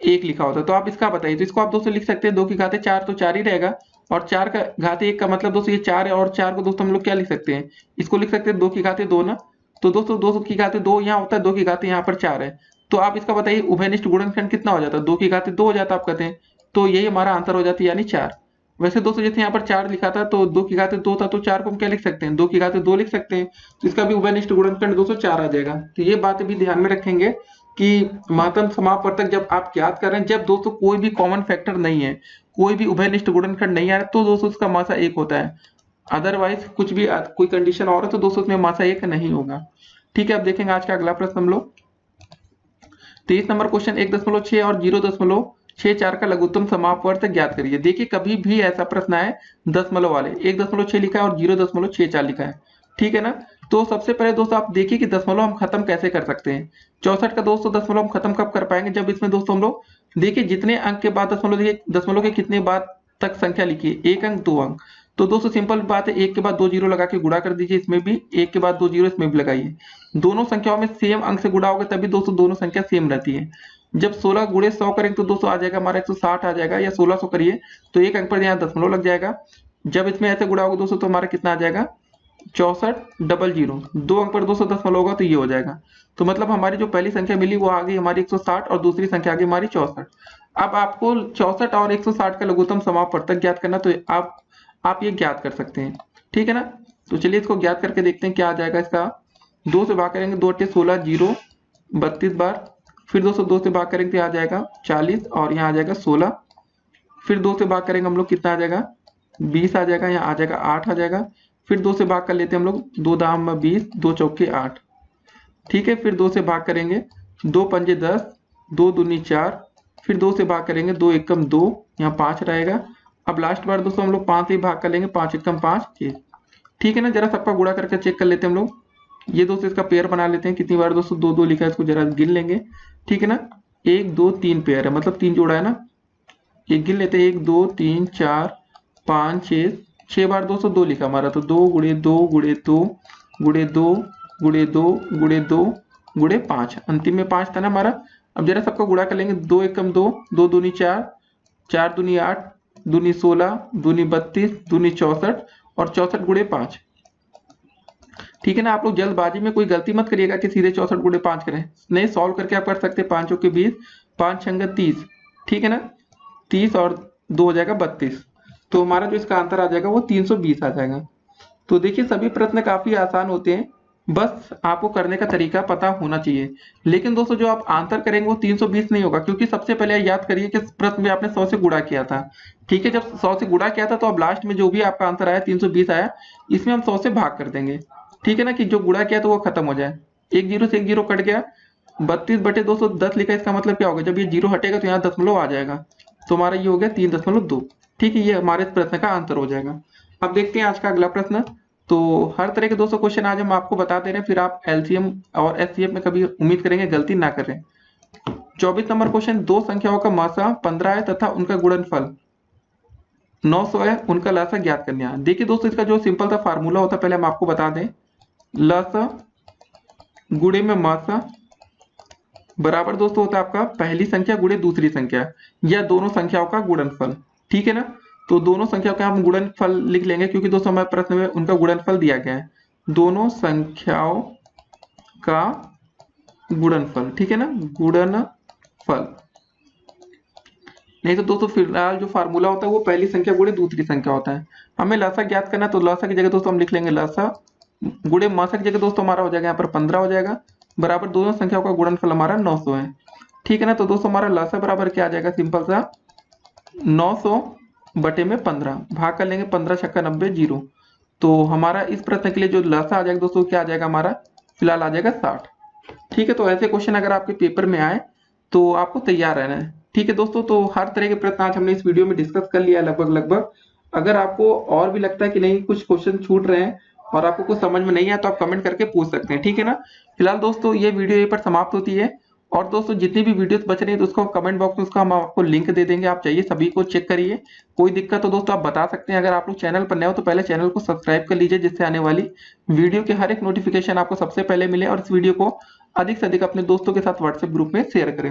1 लिखा होता, तो आप इसका बताइए। तो इसको आप दोस्तों लिख सकते हैं 2 की घाते 4 तो 4 ही रहेगा, और 4 का घाते 1 का मतलब दोस्तों ये 4 है, और 4 को दोस्तों हम लोग क्या लिख सकते हैं, इसको लिख सकते हैं 2 की घाते 2 ना। तो दोस्तों 2 की घाते 2 यहाँ होता है, 2 की घाते यहाँ पर 4 है, तो आप इसका बताइए उभयनिष्ठ गुणनखंड कितना हो जाता है, 2 की घाते 2 हो जाता आप कहते हैं, तो यही हमारा आंसर हो जाती है, यानी 4। वैसे दोस्तों जैसे यहाँ पर 4 लिखा था तो 2 की घाते 2 था, तो 4 को हम क्या लिख सकते हैं, 2 की घाते 2 लिख सकते हैं, तो इसका भी उभयनिष्ठ गुणनखंड दोस्तों 4 आ जाएगा। तो ये बात भी ध्यान में रखेंगे कि महत्तम समापवर्तक जब आप ज्ञात कर रहे हैं, जब दोस्तों कोई भी कॉमन फैक्टर नहीं है, कोई भी उभयनिष्ठ गुणनखंड नहीं आ रहा, तो दोस्तों उसका मासा 1 होता है। अदरवाइज कुछ भी कोई कंडीशन और है तो दोस्तों उसमें मासा 1 नहीं होगा। ठीक है, अब देखेंगे आज का अगला प्रश्न हम लोग। 23 नंबर क्वेश्चन 1.6 और 0.64 का लघुत्तम समापवर्तक ज्ञात करिए। देखिए कभी भी ऐसा प्रश्न है दशमलव वाले, 1.6 लिखा है और 0.64 लिखा है, ठीक है ना। तो सबसे पहले दोस्तों आप देखिए कि दशमलव हम खत्म कैसे कर सकते हैं। 64 का दोस्तों दशमलव हम खत्म कब कर पाएंगे, जब इसमें दोस्तों हम लोग देखिए जितने अंक के बाद दशमलव, देखिए दशमलव के कितने बाद तक संख्या लिखिए, 1 अंक 2 अंक, तो दोस्तों सिंपल बात है, 1 के बाद 2 जीरो लगा के गुणा कर दीजिए, इसमें भी 1 के बाद 2 जीरो इसमें भी लगाइए। दोनों संख्याओं में सेम अंक से गुणा होगा तभी दोस्तों दोनों संख्या सेम रहती है। जब 16 गुणे 100 करेंगे तो दोस्तों आ जाएगा हमारा 160 आ जाएगा, या 1600 करिए तो 1 अंक पर यहाँ दशमलव लग जाएगा। जब इसमें ऐसे गुणा होगा दोस्तों तो हमारा कितना आ जाएगा, 6400, 2 अंक पर दोस्तों दशमलव होगा तो ये हो जाएगा। तो मतलब हमारी जो पहली संख्या मिली वो आ गई हमारी 160 और दूसरी संख्या आ गई हमारी 64। अब आपको 64 और 160 का लघुत्तम समापवर्तक ज्ञात करना, तो आप ये ज्ञात कर सकते हैं, ठीक है ना। तो चलिए इसको ज्ञात करके देखते हैं क्या आ जाएगा इसका। 2 से भाग करेंगे, 2 अट्ठे 16, 0 32 बार, फिर दोस्तों 2 से भाग करेंगे आ जाएगा 40 और यहाँ आ जाएगा 16, फिर 2 से भाग करेंगे हम लोग कितना आ जाएगा 20 आ जाएगा, यहाँ आ जाएगा 8 आ जाएगा, फिर 2 से भाग कर लेते हैं हम लोग, 2 दाम 20, 2 चौके 8, ठीक है। फिर 2 से भाग करेंगे, 2 पंजे 10, 2 दूनी 4, फिर 2 से भाग करेंगे, 2 एकम 2, यहाँ 5 रहेगा। अब लास्ट बार दोस्तों हम लोग 5 से ही भाग कर लेंगे, 5 एकम 5 1, ठीक है ना। जरा सबका गुणा करके चेक कर लेते हैं हम लोग, ये दोस्तों इसका पेयर बना लेते हैं, कितनी बार दोस्तों 2 2 लिखा है इसको जरा गिन लेंगे, ठीक है ना। 1 2 3 पेयर है, मतलब 3 जोड़ा है ना। एक गिन लेते हैं, 1 2 3 4 5 6 बार 202 लिखा हमारा, तो 2 गुणे 2 गुणे 2 गुणे 2 गुणे 2 गुणे 2 गुणे 5, अंतिम में 5 था ना हमारा। अब जरा सबका गुणा कर लेंगे, 2 एकम 2, 2 दूनी 4, 4 दूनी 8, दूनी 16, दूनी 32, दूनी 64 और 64 गुणे 5। ठीक है ना। आप लोग जल्दबाजी में कोई गलती मत करिएगा कि सीधे 64 गुणे 5 करें, नहीं, सॉल्व करके आप कर सकते हैं। 5 के 20, 5 छंग 30, ठीक है ना, 30 और 2 हो जाएगा 32। तो हमारा जो इसका आंसर आ जाएगा वो 320 आ जाएगा। तो देखिए सभी प्रश्न काफी आसान होते हैं, बस आपको करने का तरीका पता होना चाहिए। लेकिन दोस्तों जो आप आंसर करेंगे वो 320 नहीं होगा, क्योंकि सबसे पहले याद करिए कि प्रश्न में आपने 100 से गुणा किया था। ठीक है, जब 100 से गुणा किया था तो अब लास्ट में जो भी आपका आंसर आया 320 आया, इसमें हम 100 से भाग कर देंगे। ठीक है ना, कि जो गुणा किया तो वो खत्म हो जाए। एक जीरो से एक जीरो कट गया, 32/210 लिखा, इसका मतलब क्या होगा, जब ये जीरो हटेगा तो यहाँ दशमलव आ जाएगा, तो हमारा ये हो गया 3.2। ठीक है, ये हमारे इस प्रश्न का आंसर हो जाएगा। अब देखते हैं आज का अगला प्रश्न। तो हर तरह के दोस्तों क्वेश्चन आज हम आपको बता दे रहे हैं, फिर आप एलसीएम और एचसीएफ में कभी उम्मीद करेंगे गलती ना करें। 24 नंबर क्वेश्चन, दो संख्याओं का मासा 15 है तथा उनका गुणनफल 900 है, उनका लसा ज्ञात करना है। देखिए दोस्तों इसका जो सिंपल सा फार्मूला होता है पहले हम आपको बता दें, लसा गुणे में मासा बराबर दोस्तों होता है आपका पहली संख्या गुणे दूसरी संख्या या दोनों संख्याओं का गुणनफल। ठीक है ना, तो दोनों संख्याओं का हम गुणनफल लिख लेंगे, क्योंकि दोस्तों हमारे प्रश्न में उनका गुणनफल दिया गया है, दोनों संख्याओं का गुणनफल। ठीक है ना, गुणनफल। नहीं तो दोस्तों फिलहाल जो फार्मूला होता है वो पहली संख्या गुणे दूसरी संख्या होता है। हमें लसा ज्ञात करना, तो लसा की जगह दोस्तों हम लिख लेंगे लसा गुणे मासा की जगह दोस्तों हमारा हो जाएगा यहाँ पर 15 हो जाएगा, बराबर दोनों संख्याओं का गुणनफल हमारा 900 है। ठीक है ना, तो दोस्तों हमारा लसा बराबर क्या आ जाएगा, सिंपल सा 900 बटे में 15, भाग कर लेंगे, 15 छक्का 90 जीरो। तो हमारा इस प्रश्न के लिए जो लसा आ जाएगा दोस्तों क्या आ जाएगा हमारा, फिलहाल आ जाएगा 60। ठीक है, तो ऐसे क्वेश्चन अगर आपके पेपर में आए तो आपको तैयार रहना है। ठीक है दोस्तों, तो हर तरह के प्रश्न आज हमने इस वीडियो में डिस्कस कर लिया है लगभग। अगर आपको और भी लगता है कि नहीं कुछ क्वेश्चन छूट रहे हैं और आपको कुछ समझ में नहीं आया तो आप कमेंट करके पूछ सकते हैं। ठीक है ना, फिलहाल दोस्तों ये वीडियो यहीं पर समाप्त होती है, और दोस्तों जितनी भी वीडियोस बच रही है तो उसको कमेंट बॉक्स में उसका हम आपको लिंक दे देंगे, आप चाहिए सभी को चेक करिए। कोई दिक्कत हो दोस्तों आप बता सकते हैं। अगर आप लोग चैनल पर नए हो तो पहले चैनल को सब्सक्राइब कर लीजिए, जिससे आने वाली वीडियो के हर एक नोटिफिकेशन आपको सबसे पहले मिले, और इस वीडियो को अधिक से अधिक अपने दोस्तों के साथ व्हाट्सएप ग्रुप में शेयर करें।